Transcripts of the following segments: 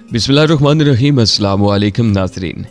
बिस्मिल्लाहिर्रहमानिर्रहीम। अस्सलाम वालेकुम नाज़रीन।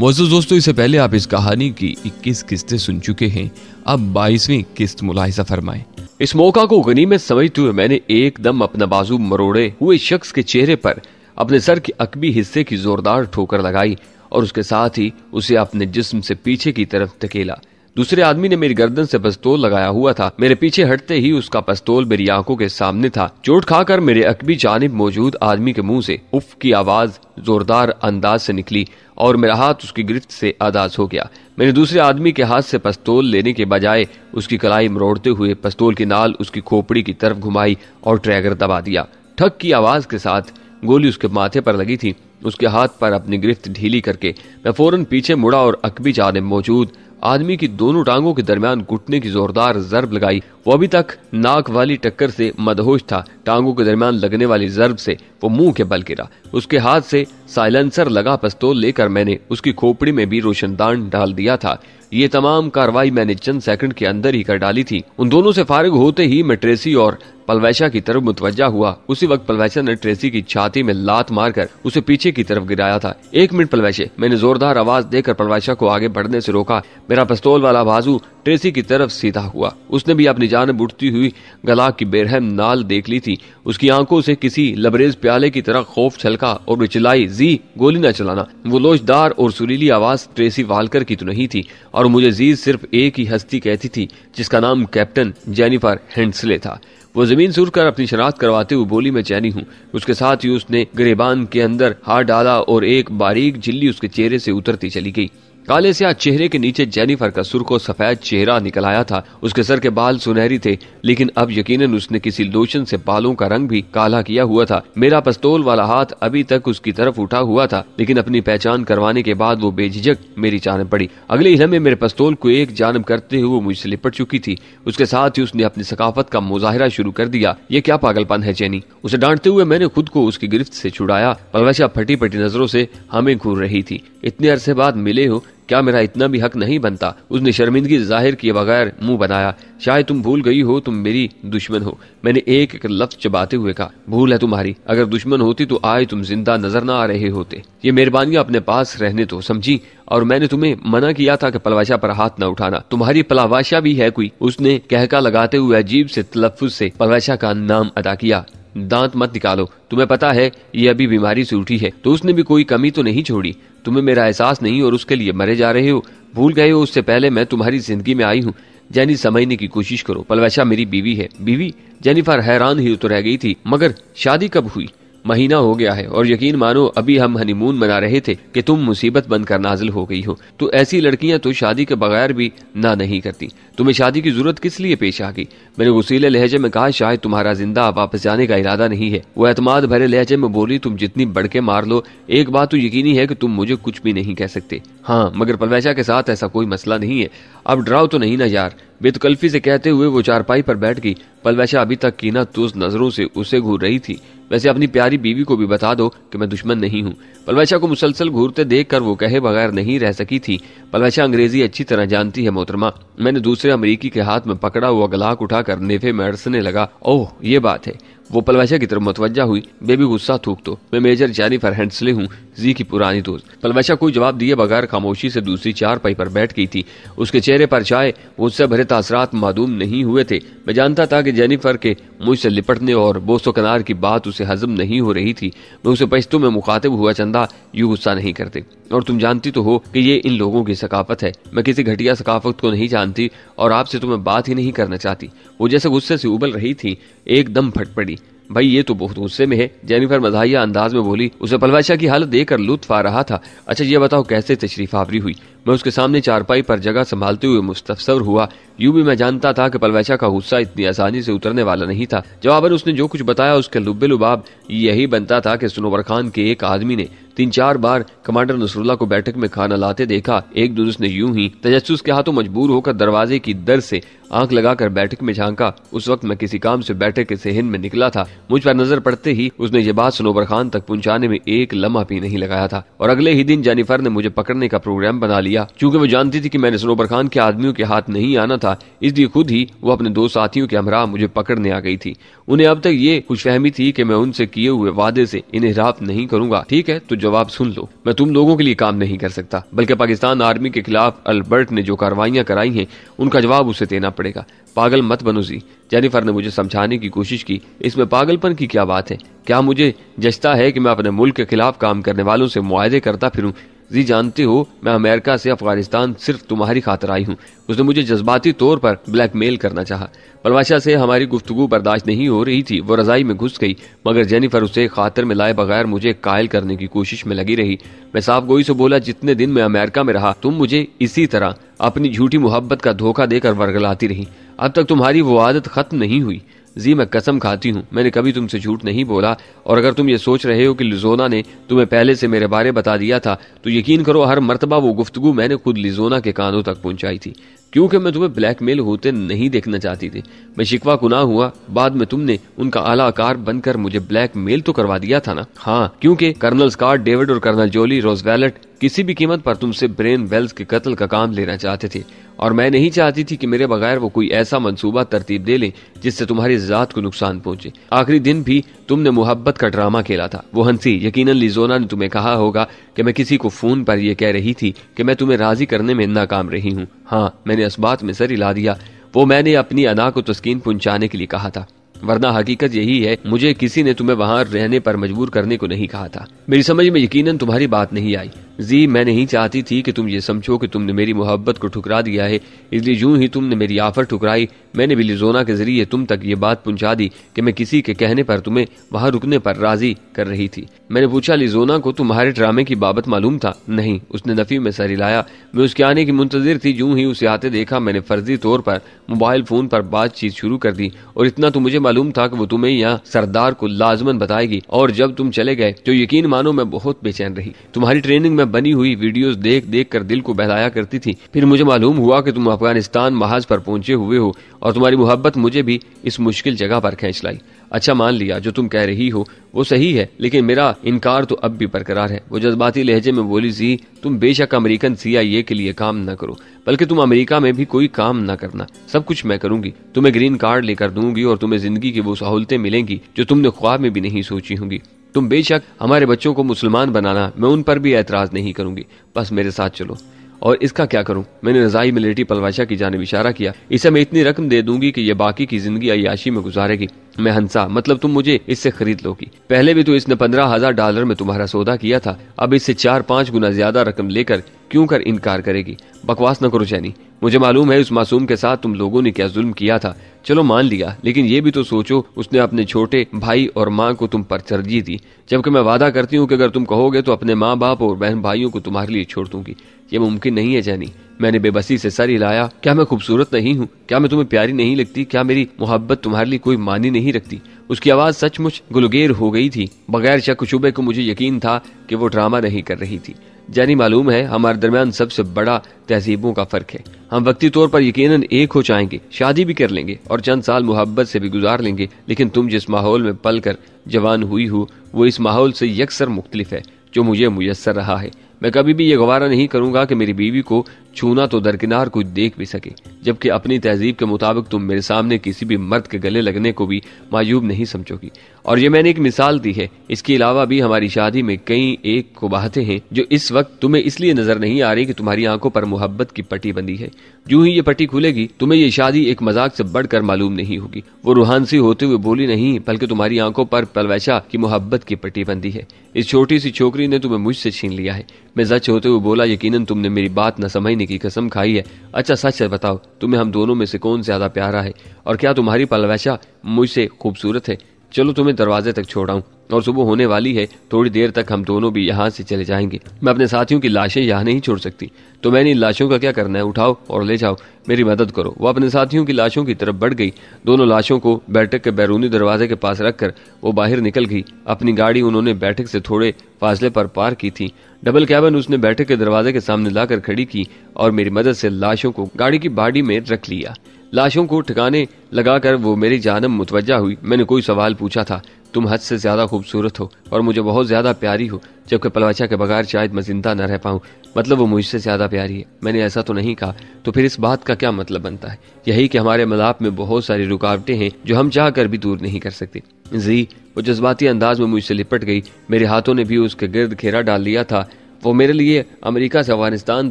मोअज़्ज़ज़ दोस्तों, इससे पहले आप इस कहानी की 21 किस्तें सुन चुके हैं। अब 22वीं किस्त मुलाहिज़ा फरमाएं। इस मौका को गनीमत समझते हुए मैंने एकदम अपना बाजू मरोड़े हुए शख्स के चेहरे पर अपने सर के अकबी हिस्से की जोरदार ठोकर लगाई और उसके साथ ही उसे अपने जिस्म से पीछे की तरफ धकेला। दूसरे आदमी ने मेरी गर्दन से पिस्तौल लगाया हुआ था। मेरे पीछे हटते ही उसका पिस्तौल मेरी आंखों के सामने था। चोट खाकर मेरे अकबी जानिब मौजूद आदमी के मुंह से उफ की आवाज जोरदार अंदाज से निकली और मेरा हाथ उसकी गिरफ्त से आजाद हो गया। मैंने दूसरे आदमी के हाथ से पिस्तौल लेने के बजाय उसकी कलाई मरोड़ते हुए पिस्तौल की नाल उसकी खोपड़ी की तरफ घुमाई और ट्रैगर दबा दिया। ठक की आवाज के साथ गोली उसके माथे पर लगी थी। उसके हाथ पर अपनी गिरफ्त ढीली करके मैं फौरन पीछे मुड़ा और अकबी जानिब मौजूद आदमी की दोनों टांगों के दरमियान घुटने की जोरदार जरब लगाई। वो अभी तक नाक वाली टक्कर से मदहोश था। टांगों के दरमियान लगने वाली जरब से वो मुंह के बल गिरा। उसके हाथ से साइलेंसर लगा पिस्तौल लेकर मैंने उसकी खोपड़ी में भी रोशनदान डाल दिया था। ये तमाम कार्रवाई मैंने चंद सेकंड के अंदर ही कर डाली थी। उन दोनों से फारिग होते ही मैं ट्रेसी और पलवैशा की तरफ मुतवज्जा हुआ। उसी वक्त पलवैशा ने ट्रेसी की छाती में लात मारकर उसे पीछे की तरफ गिराया था। 1 मिनट पलवैशे, मैंने जोरदार आवाज देकर पलवैशा को आगे बढ़ने से रोका। मेरा पिस्तौल वाला बाजू ट्रेसी की तरफ सीधा हुआ। उसने भी अपनी जानिब उठती हुई गला की बेरहम नाल देख ली थी। उसकी आंखों से किसी लबरेज प्याले की तरह खौफ छलका और वो चिल्लाई, जी गोली न चलाना। वो लोचदार और सुरीली आवाज ट्रेसी वालकर की तो नहीं थी और मुझे जी सिर्फ एक ही हस्ती कहती थी जिसका नाम कैप्टन जेनिफर हेंडस्ले था। वो जमीन सुर कर अपनी शनाख्त करवाते हुए बोली, मैं चैनी हूँ। उसके साथ ही उसने गिरेबान के अंदर हाथ डाला और एक बारीक झिल्ली उसके चेहरे से उतरती चली गई। काले स्याह चेहरे के नीचे जेनिफर का सुर्ख और सफेद चेहरा निकल आया था। उसके सर के बाल सुनहरी थे, लेकिन अब यकीनन उसने किसी लोशन से बालों का रंग भी काला किया हुआ था। मेरा पिस्तौल वाला हाथ अभी तक उसकी तरफ उठा हुआ था, लेकिन अपनी पहचान करवाने के बाद वो बेझिझक मेरी जानिब बढ़ी। अगले ही लम्हे मेरे पिस्तौल को एक जानिब करते हुए वो मुझसे लिपट चुकी थी। उसके साथ ही उसने अपनी सकाफत का मुजाहिरा शुरू कर दिया। ये क्या पागलपन है जेनी? उसे डांटते हुए मैंने खुद को उसकी गिरफ्त से छुड़ाया। पलवैशा फटी फटी नजरों से हमें घूर रही थी। इतने अरसे बाद मिले हो, क्या मेरा इतना भी हक नहीं बनता? उसने शर्मिंदगी जाहिर किए बगैर मुंह बनाया। शायद तुम भूल गई हो तुम मेरी दुश्मन हो। मैंने एक एक लफ्ज चबाते हुए कहा, भूल है तुम्हारी। अगर दुश्मन होती तो आज तुम जिंदा नजर ना आ रहे होते। ये मेहरबानियां अपने पास रहने तो समझी। और मैंने तुम्हें मना किया था कि पलवाशा पर हाथ न उठाना। तुम्हारी पलावाशा भी है कोई? उसने कहका लगाते हुए अजीब से तलफ्फुज से पलवाशा का नाम अदा किया। दांत मत निकालो, तुम्हें पता है ये अभी बीमारी से उठी है। तो उसने भी कोई कमी तो नहीं छोड़ी। तुम्हें मेरा एहसास नहीं और उसके लिए मरे जा रहे हो? भूल गए हो उससे पहले मैं तुम्हारी जिंदगी में आई हूँ। जेनी, समझने की कोशिश करो। पलवैशा मेरी बीवी है। बीवी? जेनिफर हैरान ही तो रह गई थी। मगर शादी कब हुई? महीना हो गया है और यकीन मानो अभी हम हनीमून मना रहे थे कि तुम मुसीबत बनकर नाजिल हो गई हो। तो ऐसी लड़कियां तो शादी के बगैर भी ना नहीं करती। तुम्हें शादी की जरूरत किस लिए पेश आ गई? मैंने गुस्सीले लहजे में कहा, शायद तुम्हारा जिंदा वापस जाने का इरादा नहीं है। वो एतमाद भरे लहजे में बोली, तुम जितनी बढ़के मार लो, एक बात तो यकीनी है कि तुम मुझे कुछ भी नहीं कह सकते। हाँ, मगर पलवैशा के साथ ऐसा कोई मसला नहीं है। अब डराओ तो नहीं ना यार। बेतकल्फी से कहते हुए वो चारपाई पर बैठ गई। पलवैशा अभी तक कीना तुज नजरों से उसे घूर रही थी। वैसे अपनी प्यारी बीवी को भी बता दो कि मैं दुश्मन नहीं हूँ। पलवैशा को मुसलसल घूरते देखकर वो कहे बगैर नहीं रह सकी थी, पलवैशा अंग्रेजी अच्छी तरह जानती है मोहतरमा। मैंने दूसरे अमरीकी के हाथ में पकड़ा हुआ गलाक उठाकर नेफे में अड़सने लगा। ओह, ये बात है। वो पलवैशा की तरफ मुतवज्जा हुई। बेबी, गुस्सा थूक दो। मैं मेजर जेनिफर हेंडस्ले हूँ, जी की पुरानी दोस्त। पलवैशा कोई जवाब दिए बगैर खामोशी से दूसरी चारपाई पर बैठ गई थी। उसके चेहरे पर चाहे उससे भरे तासरात मालूम नहीं हुए थे। मैं जानता था कि जेनिफर के मुझसे लिपटने और बोसो कनार की बात उसे हजम नहीं हो रही थी। मैं उसे पश्तो में मुखातिब हुआ, चंदा यूं गुस्सा नहीं करते। और तुम जानती तो हो कि ये इन लोगों की सकाफत है। मैं किसी घटिया सकाफत को नहीं जानती और आपसे तो मैं बात ही नहीं करना चाहती। वो जैसे गुस्से से उबल रही थी, एकदम फट पड़ी। भाई ये तो बहुत गुस्से में है, जेनिफर मज़ाहिया अंदाज में बोली। उसे पलवैशा की हालत देखकर लुत्फ आ रहा था। अच्छा ये बताओ कैसे तशरीफ आवरी हुई? मैं उसके सामने चारपाई पर जगह संभालते हुए मुस्तफसर हुआ। यूं भी मैं जानता था कि पलवैशा का गुस्सा इतनी आसानी से उतरने वाला नहीं था। जवाबन उसने जो कुछ बताया उसके लुब्बे लुबाब यही बनता था कि सुनोवर खान के एक आदमी ने 3-4 बार कमांडर नसरुल्लाह को बैठक में खाना लाते देखा। एक दिन उसने यूं ही तजस्सुस के हाथों मजबूर होकर दरवाजे की दर से आंख लगाकर बैठक में झांका। उस वक्त मैं किसी काम से बैठक के सेहन में निकला था। मुझ पर नजर पड़ते ही उसने ये बात सुनोवर खान तक पहुंचाने में एक लम्हा भी नहीं लगाया था और अगले ही दिन जेनिफर ने मुझे पकड़ने का प्रोग्राम बना लिया। लिया। चूंकि वो जानती थी कि मैंने सनोबर खान के आदमियों के हाथ नहीं आना था, इसलिए खुद ही वो अपने 2 साथियों के हमरा मुझे पकड़ने आ गई थी। उन्हें अब तक ये खुशफहमी थी कि मैं उनसे किए हुए वादे से इन्हिराफ नहीं करूंगा। ठीक है, तो जवाब सुन लो। मैं तुम लोगों के लिए काम नहीं कर सकता, बल्कि पाकिस्तान आर्मी के खिलाफ अल्बर्ट ने जो कार्रवाइयां कराई हैं उनका जवाब उसे देना पड़ेगा। पागल मत बनो जी। जेनिफर ने मुझे समझाने की कोशिश की। इसमें पागलपन की क्या बात है? क्या मुझे जचता है कि मैं अपने मुल्क के खिलाफ काम करने वालों से मुआहदे करता फिरूं? जी जानते हो, मैं अमेरिका से अफगानिस्तान सिर्फ तुम्हारी खातिर आई हूँ। उसने मुझे जज्बाती तौर पर ब्लैकमेल करना चाहा। पलवाशा से हमारी गुफ्तगू बर्दाश्त नहीं हो रही थी। वो रजाई में घुस गई, मगर जेनिफर उसे खातिर में लाए बगैर मुझे कायल करने की कोशिश में लगी रही। मैं साफ गोई से बोला, जितने दिन मैं अमेरिका में रहा तुम मुझे इसी तरह अपनी झूठी मोहब्बत का धोखा देकर वर्गलाती रही। अब तक तुम्हारी वो आदत खत्म नहीं हुई। जी मैं कसम खाती हूँ, मैंने कभी तुमसे झूठ नहीं बोला। और अगर तुम ये सोच रहे हो कि लिजोना ने तुम्हें पहले से मेरे बारे बता दिया था, तो यकीन करो हर मर्तबा वो गुफ्तगू मैंने खुद लिजोना के कानों तक पहुंचाई थी, क्योंकि मैं तुम्हें ब्लैकमेल होते नहीं देखना चाहती थी। मैं शिकवा गुनाह हुआ, बाद में तुमने उनका आलाकार बनकर मुझे ब्लैकमेल तो करवा दिया था ना। हाँ, क्योंकि कर्नल स्कॉट डेविड और कर्नल जोली रोजवेलेट किसी भी कीमत पर तुमसे ब्रेन वेल्स के कत्ल का काम लेना चाहते थे, और मैं नहीं चाहती थी कि मेरे बगैर वो कोई ऐसा मंसूबा तरतीब दे लें जिससे तुम्हारी जात को नुकसान पहुंचे। आखिरी दिन भी तुमने मोहब्बत का ड्रामा खेला था। वो हंसी। यकीनन लिजोना ने तुम्हें कहा होगा कि मैं किसी को फोन पर यह कह रही थी कि मैं तुम्हें राजी करने में नाकाम रही हूँ। हाँ, मैंने इस बात में सर हिला दिया। वो मैंने अपनी अना को तस्कीन पहुंचाने के लिए कहा था, वरना हकीकत यही है मुझे किसी ने तुम्हें वहां रहने पर मजबूर करने को नहीं कहा था। मेरी समझ में यकीनन तुम्हारी बात नहीं आई। जी मैं नहीं चाहती थी कि तुम ये समझो कि तुमने मेरी मोहब्बत को ठुकरा दिया है, इसलिए यूं ही तुमने मेरी आफर ठुकराई। मैंने भी लिजोना के जरिए तुम तक ये बात पहुंचा दी कि मैं किसी के कहने पर तुम्हें वहां रुकने पर राजी कर रही थी। मैंने पूछा, लिजोना को तुम्हारे ड्रामे की बाबत मालूम था? नहीं, उसने नफी में सर हिलाया। मैं उसके आने की मुंतजिर थी। यूं ही उसे आते देखा, मैंने फर्जी तौर पर मोबाइल फोन पर बातचीत शुरू कर दी, और इतना तो मुझे मालूम था कि वो तुम्हें यहाँ सरदार को लाजमन बताएगी। और जब तुम चले गए तो यकीन मानो मैं बहुत बेचैन रही। तुम्हारी ट्रेनिंग में बनी हुई वीडियोस देख देख कर दिल को बहलाया करती थी। फिर मुझे मालूम हुआ कि तुम अफगानिस्तान महाज पर पहुंचे हुए हो, और तुम्हारी मोहब्बत मुझे भी इस मुश्किल जगह पर खींच लाई। अच्छा, मान लिया जो तुम कह रही हो वो सही है, लेकिन मेरा इनकार तो अब भी बरकरार है। वो जज्बाती लहजे में बोली, जी तुम बेशक अमेरिकन CIA के लिए काम न करो, बल्कि तुम अमेरिका में भी कोई काम न करना। सब कुछ मैं करूंगी। तुम्हें ग्रीन कार्ड लेकर दूंगी, और तुम्हें जिंदगी की वो सहूलतें मिलेंगी जो तुमने ख्वाब में भी नहीं सोची होंगी। तुम बेशक हमारे बच्चों को मुसलमान बनाना, मैं उन पर भी एतराज नहीं करूंगी। बस मेरे साथ चलो। और इसका क्या करूं? मैंने रजाई में लेटी पलवाशा की जानिब इशारा किया। इसे मैं इतनी रकम दे दूंगी कि ये बाकी की जिंदगी अय्याशी में गुजारेगी। मैं हंसा, मतलब तुम मुझे इससे खरीद लोगी? पहले भी तो इसने $15,000 में तुम्हारा सौदा किया था, अब इससे 4-5 गुना ज्यादा रकम लेकर क्यों कर इनकार करेगी? बकवास न करो चैनी, मुझे मालूम है उस मासूम के साथ तुम लोगों ने क्या जुल्म किया था। चलो मान लिया, लेकिन ये भी तो सोचो उसने अपने छोटे भाई और माँ को तुम पर तरजीह दी, जबकि मैं वादा करती हूँ कि अगर तुम कहोगे तो अपने माँ बाप और बहन भाइयों को तुम्हारे लिए छोड़ दूंगी। ये मुमकिन नहीं है जैनी। मैंने बेबसी से सर हिलाया। क्या मैं खूबसूरत नहीं हूँ? क्या मैं तुम्हें प्यारी नहीं लगती? क्या मेरी मोहब्बत तुम्हारे लिए कोई मानी नहीं रखती? उसकी आवाज सचमुच गुलगेर हो गई थी। बगैर शक शुबे को मुझे यकीन था कि वो ड्रामा नहीं कर रही थी। जैनी, मालूम है हमारे दरमियान सबसे बड़ा तहजीबों का फर्क है। हम वक्ती तौर पर यकीनन एक हो जाएंगे, शादी भी कर लेंगे और चंद साल मोहब्बत से भी गुजार लेंगे, लेकिन तुम जिस माहौल में पल कर जवान हुई हो वो इस माहौल से यकसर मुख्तलिफ है जो मुझे मुयस्सर रहा है। मैं कभी भी ये गवारा नहीं करूंगा कि मेरी बीवी को छूना तो दरकिनार कोई देख भी सके, जबकि अपनी तहजीब के मुताबिक तुम मेरे सामने किसी भी मर्द के गले लगने को भी मायूब नहीं समझोगी। और ये मैंने एक मिसाल दी है। इसके अलावा भी हमारी शादी में कई एक खुबाहतें हैं जो इस वक्त तुम्हें इसलिए नजर नहीं आ रही कि तुम्हारी आंखों पर मोहब्बत की पट्टी बंदी है। यूं ही ये पट्टी खुलेगी, तुम्हें ये शादी एक मजाक से बढ़कर मालूम नहीं होगी। वो रूहानसी होते हुए बोली, नहीं, बल्कि तुम्हारी आंखों पर पलवैशा की मोहब्बत की पट्टी बंदी है। इस छोटी सी छोकरी ने तुम्हें मुझसे छीन लिया है। मैं सच होते हुए बोला, यकीनन तुमने मेरी बात न समझने की कसम खाई है। अच्छा सच है, बताओ तुम्हें हम दोनों में से कौन ज्यादा प्यारा है, और क्या तुम्हारी पलवैशा मुझसे खूबसूरत है? चलो तुम्हें दरवाजे तक छोड़ाऊं, और सुबह होने वाली है, थोड़ी देर तक हम दोनों भी यहाँ से चले जाएंगे। मैं अपने साथियों की लाशें यहाँ नहीं छोड़ सकती, तो मैंने इन लाशों का क्या करना है? उठाओ और ले जाओ, मेरी मदद करो। वो अपने साथियों की लाशों की तरफ बढ़ गई। दोनों लाशों को बैठक के बैरूनी दरवाजे के पास रखकर वो बाहर निकल गई। अपनी गाड़ी उन्होंने बैठक से थोड़े फासले पर पार की थी। डबल कैबिन उसने बैठक के दरवाजे के सामने लाकर खड़ी की और मेरी मदद से लाशों को गाड़ी की बाड़ी में रख लिया। लाशों को ठिकाने लगाकर वो मेरी जानब मुतवज्जा हुई। मैंने कोई सवाल पूछा था। तुम हद से ज्यादा खूबसूरत हो और मुझे बहुत ज्यादा प्यारी हो, जबकि पलवचा के बगैर शायद मैं जिंदा न रह पाऊं। मतलब वो मुझसे ज्यादा प्यारी है। मैंने ऐसा तो नहीं कहा। तो फिर इस बात का क्या मतलब बनता है? यही कि हमारे मिलाप में बहुत सारी रुकावटें हैं जो हम चाह कर भी दूर नहीं कर सकते। जी, वो जज्बाती अंदाज में मुझसे लिपट गई। मेरे हाथों ने भी उसके गिर्द घेरा डाल लिया था। वो मेरे लिए अमेरिका से अफगानिस्तान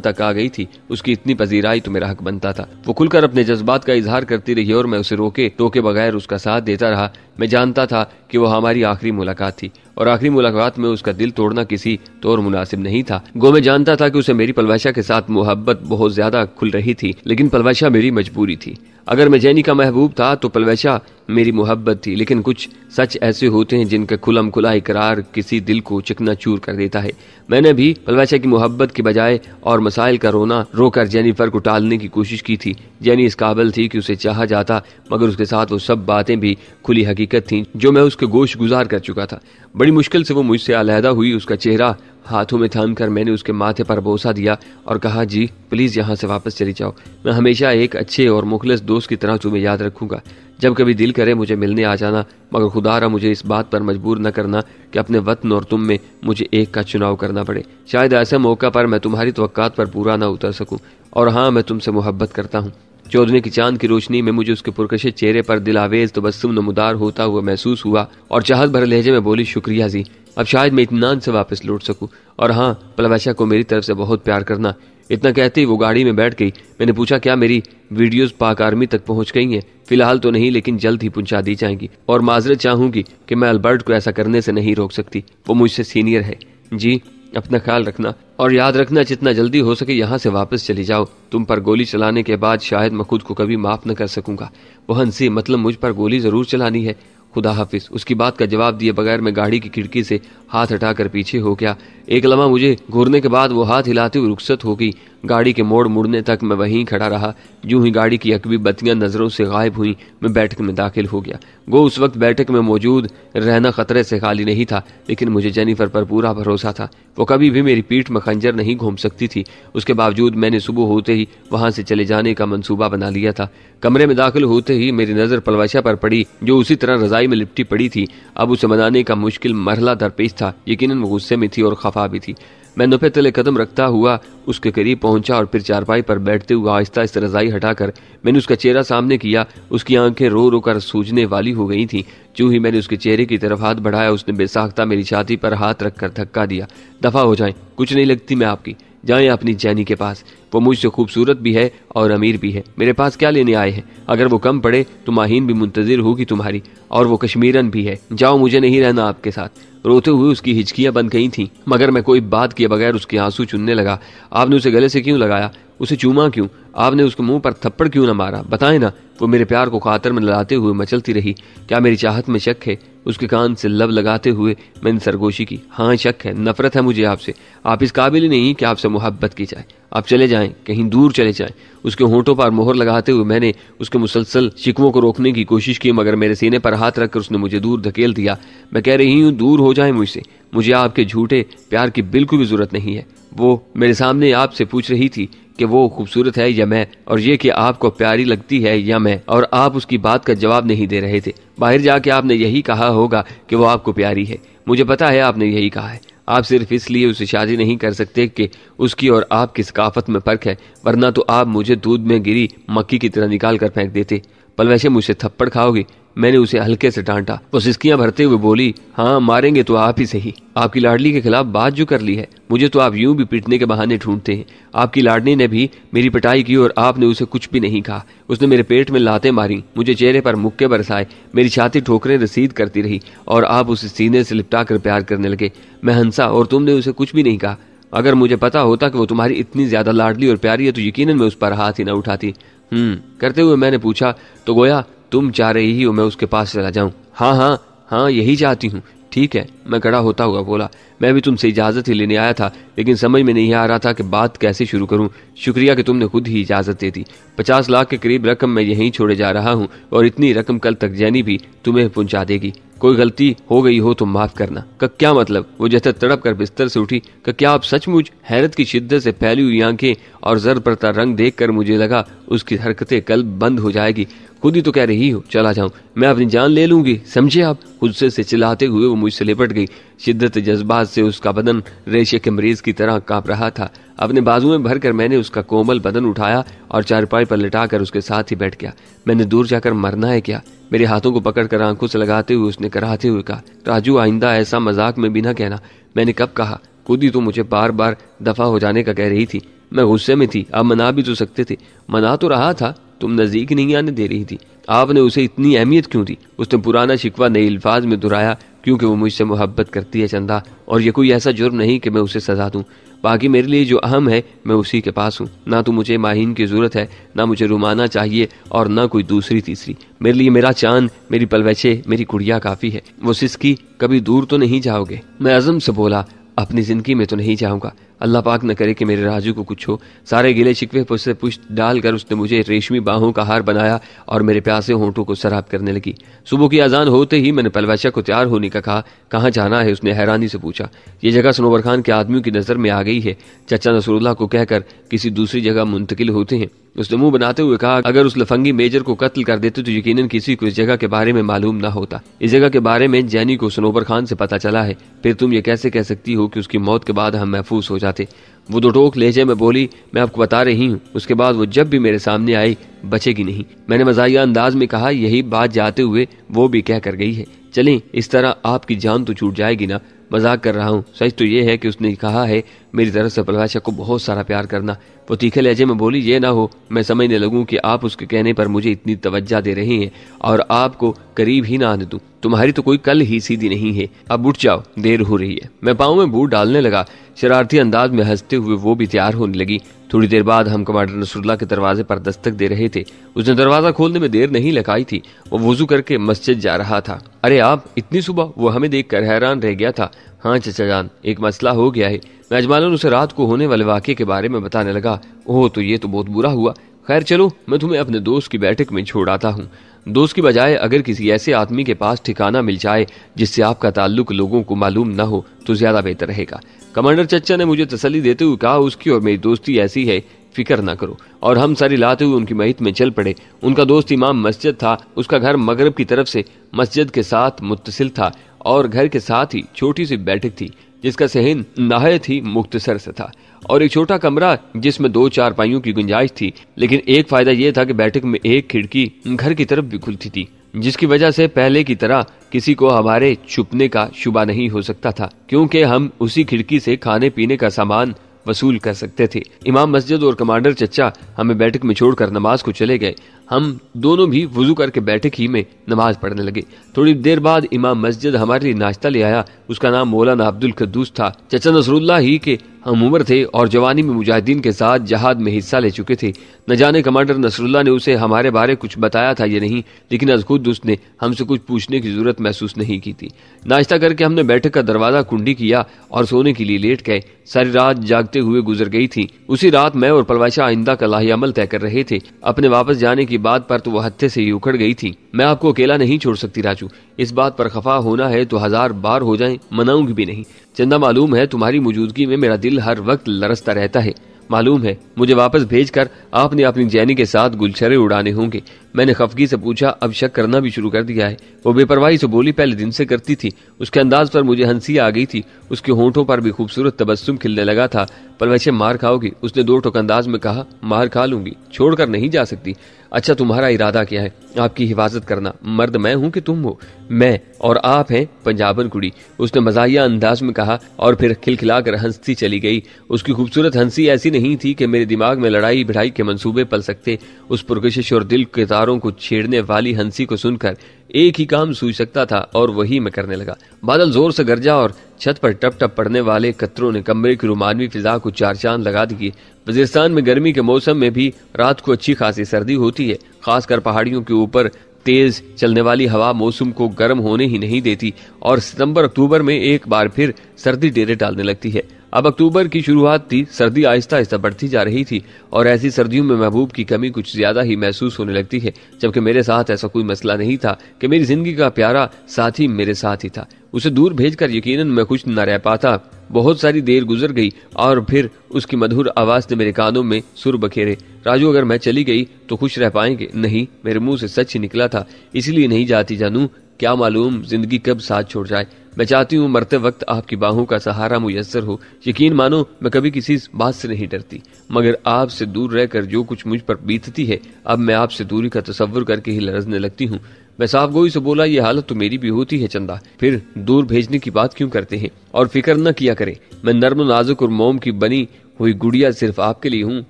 तक आ गई थी। उसकी इतनी पजीराई तो मेरा हक बनता था। वो खुलकर अपने जज्बात का इजहार करती रही और मैं उसे रोके टोके बगैर उसका साथ देता रहा। मैं जानता था कि वो हमारी आखिरी मुलाकात थी और आखिरी मुलाकात में उसका दिल तोड़ना किसी तौर मुनासिब नहीं था। गो मैं जानता था कि उसे मेरी पलवशा के साथ मोहब्बत बहुत ज्यादा खुल रही थी, लेकिन पलवशा मेरी मजबूरी थी। अगर मैं जैनी का महबूब था तो पलवशा मेरी मोहब्बत थी। लेकिन कुछ सच ऐसे होते हैं जिनका खुलम खुला इकरार किसी दिल को चकनाचूर कर देता है। मैंने भी पलवशा की मोहब्बत के बजाय और मसाइल का रोना रोकर जेनिफर को टालने की कोशिश की थी। जेनी इस काबिल थी कि उसे चाहा जाता, मगर उसके साथ वो सब बातें भी खुली हकीकत थीं जो मैं उसके गोश गुजार कर चुका था। बड़ी मुश्किल से वो मुझसे अलहदा हुई। उसका चेहरा हाथों में थाम कर मैंने उसके माथे पर बोसा दिया और कहा, जी प्लीज यहाँ से वापस चली जाओ। मैं हमेशा एक अच्छे और मुखलिस दोस्त की तरह तुम्हें याद रखूंगा। जब कभी दिल करे मुझे मिलने आ जाना, मगर खुदारा मुझे इस बात पर मजबूर न करना कि अपने वतन और तुम में मुझे एक का चुनाव करना पड़े। शायद ऐसे मौका पर मैं तुम्हारी तवक्कात पर पूरा न उतर सकूं। और हाँ, मैं तुमसे मोहब्बत करता हूँ। चौदहवें की चांद की रोशनी में मुझे उसके पुरकशे चेहरे पर दिलावेज तबस्सुम नमूदार होता हुआ महसूस हुआ और चाहत भरे लहजे में बोली, शुक्रिया जी, अब शायद मैं इत्मीनान से वापस लौट सकूं। और हाँ, पलवशा को मेरी तरफ से बहुत प्यार करना। इतना कहते ही वो गाड़ी में बैठ गई। मैंने पूछा, क्या मेरी वीडियोस पाक आर्मी तक पहुंच गई हैं? फिलहाल तो नहीं, लेकिन जल्द ही पहुंचा दी जाएंगी। और माजरत चाहूंगी कि मैं अल्बर्ट को ऐसा करने से नहीं रोक सकती। वो मुझसे सीनियर है। जी, अपना ख्याल रखना और याद रखना, जितना जल्दी हो सके यहाँ से वापस चली जाओ। तुम पर गोली चलाने के बाद शायद मैं खुद को कभी माफ न कर सकूंगा। वो हंसी, मतलब मुझ पर गोली जरूर चलानी है। खुदा हाफिज। उसकी बात का जवाब दिए बगैर मैं गाड़ी की खिड़की से हाथ हटाकर पीछे हो गया। एक लम्हा मुझे घूरने के बाद वो हाथ हिलाते हुए रुखसत हो गई। गाड़ी के मोड़ मुड़ने तक मैं वहीं खड़ा रहा। यूं ही गाड़ी की अकबी बत्तियां नजरों से गायब हुई, मैं बैठक में दाखिल हो गया। गो उस वक्त बैठक में मौजूद रहना खतरे से खाली नहीं था, लेकिन मुझे जेनिफर पर पूरा भरोसा था। वो कभी भी मेरी पीठ में खंजर नहीं घूम सकती थी। उसके बावजूद मैंने सुबह होते ही वहां से चले जाने का मंसूबा बना लिया था। कमरे में दाखिल होते ही मेरी नजर पलवशा पर पड़ी, जो उसी तरह रजाई में लिपटी पड़ी थी। अब उसे मनाने का मुश्किल मरहला दरपेश था। यकीनन वो गुस्से में थी और खफा भी थी। मैं नुपे तले कदम रखता हुआ उसके करीब पहुंचा और फिर चारपाई पर बैठते हुए आहिस्ता आहिस्ता रजाई हटाकर मैंने उसका चेहरा सामने किया। उसकी आंखें रो रो कर सूजने वाली हो गई थीं। जो ही मैंने उसके चेहरे की तरफ हाथ बढ़ाया, उसने बेसाख्ता मेरी छाती पर हाथ रखकर धक्का दिया। दफा हो जाएं, कुछ नहीं लगती मैं आपकी। जाएं अपनी जैनी के पास। वो मुझसे खूबसूरत भी है और अमीर भी है। मेरे पास क्या लेने आए हैं? अगर वो कम पड़े तो माहीन भी मुंतजिर होगी तुम्हारी, और वो कश्मीरन भी है। जाओ, मुझे नहीं रहना आपके साथ। रोते हुए उसकी हिचकियां बंद गई थीं, मगर मैं कोई बात किए बगैर उसके आंसू चुनने लगा। आपने उसे गले से क्यों लगाया? उसे चूमा क्यों? आपने उसके मुंह पर थप्पड़ क्यों न मारा? बताएं ना। वो मेरे प्यार को खातर में लाते हुए मचलती रही। क्या मेरी चाहत में शक है? उसके कान से लब लगाते हुए मैंने सरगोशी की। हाँ, शक है, नफरत है मुझे आपसे। आप इस काबिल ही नहीं कि आपसे मोहब्बत की जाए। आप चले जाएं, कहीं दूर चले जाएं। उसके होंठों पर मोहर लगाते हुए मैंने उसके मुसलसल शिकवों को रोकने की कोशिश की, मगर मेरे सीने पर हाथ रखकर उसने मुझे दूर धकेल दिया। मैं कह रही हूँ, दूर हो जाए मुझसे। मुझे आपके झूठे प्यार की बिल्कुल भी जरूरत नहीं है। वो मेरे सामने आपसे पूछ रही थी कि वो खूबसूरत है या मैं, और ये कि आपको प्यारी लगती है या मैं, और आप उसकी बात का जवाब नहीं दे रहे थे। बाहर जाके आपने यही कहा होगा कि वो आपको प्यारी है। मुझे पता है आपने यही कहा है। आप सिर्फ इसलिए उससे शादी नहीं कर सकते कि उसकी और आपकी सकाफत में फर्क है, वरना तो आप मुझे दूध में गिरी मक्की की तरह निकाल कर फेंक देते। पलवशा, मुझसे थप्पड़ खाओगे? मैंने उसे हल्के से डांटा। वो सिसकियां भरते हुए बोली, हाँ मारेंगे तो आप ही सही। आपकी लाडली के खिलाफ बात जो कर ली है, मुझे तो आप यूं भी पीटने के बहाने ढूंढते हैं। आपकी लाडली ने भी मेरी पिटाई की और आपने उसे कुछ भी नहीं कहा। उसने मेरे पेट में लातें मारी, मुझे चेहरे पर मुक्के बरसाए, मेरी छाती ठोकरें रसीद करती रही, और आप उसे सीने से लिपटा कर प्यार करने लगे। मैं हंसा और तुमने उसे कुछ भी नहीं कहा। अगर मुझे पता होता कि वो तुम्हारी इतनी ज्यादा लाडली और प्यारी है तो यकीनन मैं उस पर हाथ ही न उठाती। करते हुए मैंने पूछा, तो गोया तुम चाह रही हो मैं उसके पास चला जाऊं? हाँ हाँ हाँ, यही चाहती हूँ। ठीक है, मैं खड़ा होता हुआ बोला। मैं भी तुमसे इजाजत ही लेने आया था, लेकिन समझ में नहीं आ रहा था कि बात कैसे शुरू करूं। शुक्रिया कि तुमने खुद ही इजाजत दे दी। 50 लाख के करीब रकम मैं यहीं छोड़े जा रहा हूं, और इतनी रकम कल तक जैनी भी तुम्हें पहुंचा देगी। कोई गलती हो गई हो तो माफ करना। का क्या मतलब? वो जैसे तड़प कर बिस्तर से उठी। का क्या आप सचमुच? हैरत की शिद्दत से फैली हुई आंखें और जर पड़ता रंग देखकर मुझे लगा उसकी हरकतें कल बंद हो जाएगी। खुद ही तो कह रही हो चला जाऊं, मैं अपनी जान ले लूंगी, समझे आप? गुस्से से चिल्लाते हुए वो मुझसे लिपट गई। शिद्दत जज्बात से उसका बदन रेशे के मरीज की तरह कांप रहा था। अपने बाजू में भरकर मैंने उसका कोमल बदन उठाया और चारपाई पर लिटाकर उसके साथ ही बैठ गया। मैंने दूर जाकर मरना है क्या? मेरे हाथों को पकड़कर आंखों से लगाते हुए उसने कराहते हुए कहा, राजू आइंदा ऐसा मजाक में भी ना कहना। मैंने कब कहा? खुद ही तो मुझे बार बार दफा हो जाने का कह रही थी। मैं गुस्से में थी, आप मना भी तो सकते थे। मना तो रहा था, तुम नजदीक नहीं आने दे रही थी। आपने उसे इतनी अहमियत क्यों दी? उसने पुराना शिकवा नए अल्फाज में दोहराया। क्योंकि वो मुझसे मोहब्बत करती है चंदा, और ये कोई ऐसा जुर्म नहीं कि मैं उसे सजा दूं। बाकी मेरे लिए जो अहम है मैं उसी के पास हूँ। ना तो मुझे माहीन की जरूरत है, ना मुझे रुमाना चाहिए, और ना कोई दूसरी तीसरी। मेरे लिए मेरा चांद, मेरी पलवचे, मेरी कुड़िया काफी है। वो सिसकी, कभी दूर तो नहीं जाओगे? मैं अज़म से बोला, अपनी जिंदगी में तो नहीं जाऊंगा। अल्लाह पाक न करे कि मेरे राजू को कुछ हो। सारे गिले शिकवे से पुष्ट डालकर उसने मुझे रेशमी बाहों का हार बनाया और मेरे प्यासे होंठों को शराब करने लगी। सुबह की अजान होते ही मैंने पलवैशा को तैयार होने का कहा। कहाँ जाना है? उसने हैरानी से पूछा। ये जगह सनोवर खान के आदमियों की नजर में आ गई है, चचा नसरुल्लाह को कहकर किसी दूसरी जगह मुंतकिल होते हैं। उसने मुंह बनाते हुए कहा, अगर उस लफंगी मेजर को कत्ल कर देते तो यकीनन किसी को इस जगह के बारे में मालूम ना होता। इस जगह के बारे में जैनी को सनोवर खान से पता चला है। फिर तुम ये कैसे कह सकती हो कि उसकी मौत के बाद हम महफूज हो जाते? वो दो टोक लहजे में बोली, मैं आपको बता रही हूँ, उसके बाद वो जब भी मेरे सामने आई बचेगी नहीं। मैंने मजाहिया अंदाज में कहा, यही बात जाते हुए वो भी कह कर गई है। चलें, इस तरह आपकी जान तो छूट जाएगी ना। मजाक कर रहा हूँ, सच तो ये है कि उसने कहा है मेरी तरफ से पलवाशा को बहुत सारा प्यार करना। वो तीखे लहजे में बोली, ये ना हो मैं समझने लगूं कि आप उसके कहने पर मुझे इतनी तवज्जा दे रहे हैं और आपको करीब ही ना आने दूं। तुम्हारी तो कोई कल ही सीधी नहीं है, अब उठ जाओ, देर हो रही है। मैं पाँव में बूट डालने लगा। शरारती अंदाज में हंसते हुए वो भी तैयार होने लगी। थोड़ी देर बाद हम कमांडर नसरुल्लाह के दरवाजे पर दस्तक दे रहे थे। उसने दरवाजा खोलने में देर नहीं लगाई थी। वो वुजू करके मस्जिद जा रहा था। अरे आप इतनी सुबह? वो हमें देखकर हैरान रह गया था। हाँ चचा जान, एक मसला हो गया है। मैं अजमालन उसे रात को होने वाले वाक़े के बारे में बताने लगा। ओह, तो ये तो बहुत बुरा हुआ। खैर चलो, मैं तुम्हें अपने दोस्त की बैठक में छोड़ आता हूँ। दोस्त की बजाय अगर किसी ऐसे आदमी के पास ठिकाना मिल जाए जिससे आपका ताल्लुक लोगों को मालूम न हो तो ज्यादा बेहतर रहेगा। कमांडर चचा ने मुझे तसल्ली देते हुए कहा, उसकी और मेरी दोस्ती ऐसी है, फिक्र ना करो। और हम सारी लाते हुए उनकी महित में चल पड़े। उनका दोस्त इमाम मस्जिद था। उसका घर मगरब की तरफ से मस्जिद के साथ मुत्तसिल था और घर के साथ ही छोटी सी बैठक थी जिसका सहन नहायत ही मुख्तसर से था, और एक छोटा कमरा जिसमें 2 चारपाइयों की गुंजाइश थी। लेकिन एक फायदा यह था कि बैठक में एक खिड़की घर की तरफ भी खुलती थी, जिसकी वजह से पहले की तरह किसी को हमारे छुपने का शुबा नहीं हो सकता था, क्योंकि हम उसी खिड़की से खाने पीने का सामान वसूल कर सकते थे। इमाम मस्जिद और कमांडर चचा हमें बैठक में छोड़कर नमाज को चले गए। हम दोनों भी वुजू करके बैठक ही में नमाज पढ़ने लगे। थोड़ी देर बाद इमाम मस्जिद हमारे लिए नाश्ता ले आया। उसका नाम मौलाना अब्दुल कद्दूस था। चचा नसरुल्लाह ही के हम उम्र थे और जवानी में मुजाहिदीन के साथ जहाद में हिस्सा ले चुके थे। न जाने कमांडर नसरुल्लाह ने उसे हमारे बारे कुछ बताया था या नहीं, लेकिन आज खुद उसने हमसे कुछ पूछने की जरूरत महसूस नहीं की थी। नाश्ता करके हमने बैठक का दरवाजा कुंडी किया और सोने के लिए लेट गए। सारी रात जागते हुए गुजर गई थी। उसी रात मैं और पलवाशा आइंदा का लाही अमल तय कर रहे थे। अपने वापस जाने की बात पर तो वह हत्थे से ही उखड़ गई थी। मैं आपको अकेला नहीं छोड़ सकती राजू, इस बात पर खफा होना है तो 1000 बार हो जाए, मनाऊंगी भी नहीं। चंदा मालूम है तुम्हारी मौजूदगी में मेरा दिल हर वक्त लरसता रहता है। मालूम है मुझे वापस भेजकर आपने अपनी जैनी के साथ गुलछरे उड़ाने होंगे। मैंने खफगी से पूछा, अब शक करना भी शुरू कर दिया है? वो बेपरवाही से बोली, पहले दिन से करती थी। उसके अंदाज पर मुझे हंसी आ गई थी। उसके होंठों पर भी खूबसूरत तबस्सुम खिलने लगा था। पर वैसे मार खाओगी? उसने 2 टोक अंदाज में कहा। मार खा लूंगी, छोड़कर नहीं जा सकती। अच्छा, तुम्हारा इरादा क्या है? आपकी हिफाजत करना। मर्द मैं हूं कि तुम हो? मैं, और आप हैं पंजाबन कुड़ी, उसने मजाहिया अंदाज में कहा और फिर खिलखिलाकर हंसती चली गई। उसकी खूबसूरत हंसी ऐसी नहीं थी कि मेरे दिमाग में लड़ाई भिड़ाई के मंसूबे पल सकते। उस पुरकशिश और दिल के तारों को छेड़ने वाली हंसी को सुनकर एक ही काम सूझ सकता था और वही मैं करने लगा। बादल जोर से गरजा और छत पर टप टप पड़ने वाले कतरों ने कमरे की रोमानवी फिजा को 4 चांद लगा दिए। वजीरिस्तान में गर्मी के मौसम में भी रात को अच्छी खासी सर्दी होती है, खासकर पहाड़ियों के ऊपर तेज चलने वाली हवा मौसम को गर्म होने ही नहीं देती और सितंबर अक्टूबर में एक बार फिर सर्दी डेरे डालने लगती है। अब अक्टूबर की शुरुआत थी, सर्दी आहिस्ता आहिस्ता बढ़ती जा रही थी और ऐसी सर्दियों में महबूब की कमी कुछ ज्यादा ही महसूस होने लगती है, जबकि मेरे साथ ऐसा कोई मसला नहीं था कि मेरी जिंदगी का प्यारा साथी मेरे साथ ही था। उसे दूर भेजकर यकीनन मैं खुश न रह पाता। बहुत सारी देर गुजर गई और फिर उसकी मधुर आवाज ने मेरे कानों में सुर बखेरे, राजू अगर मैं चली गई तो खुश रह पाएंगे? नहीं, मेरे मुंह से सच ही निकला था, इसलिए नहीं जाती जानू, क्या मालूम जिंदगी कब साथ छोड़ जाए। मैं चाहती हूँ मरते वक्त आपकी बाहों का सहारा मुयस्सर हो। यकीन मानो मैं कभी किसी बात से नहीं डरती, मगर आपसे दूर रहकर जो कुछ मुझ पर बीतती है, अब मैं आपसे दूरी का तसव्वुर करके ही लरजने लगती हूँ। मैं साफ गोई से बोला, ये हालत तो मेरी भी होती है चंदा, फिर दूर भेजने की बात क्यों करते हैं? और फिक्र न किया करे, मैं नर्म नाजुक और मोम की बनी हुई गुड़िया सिर्फ आपके लिए हूँ,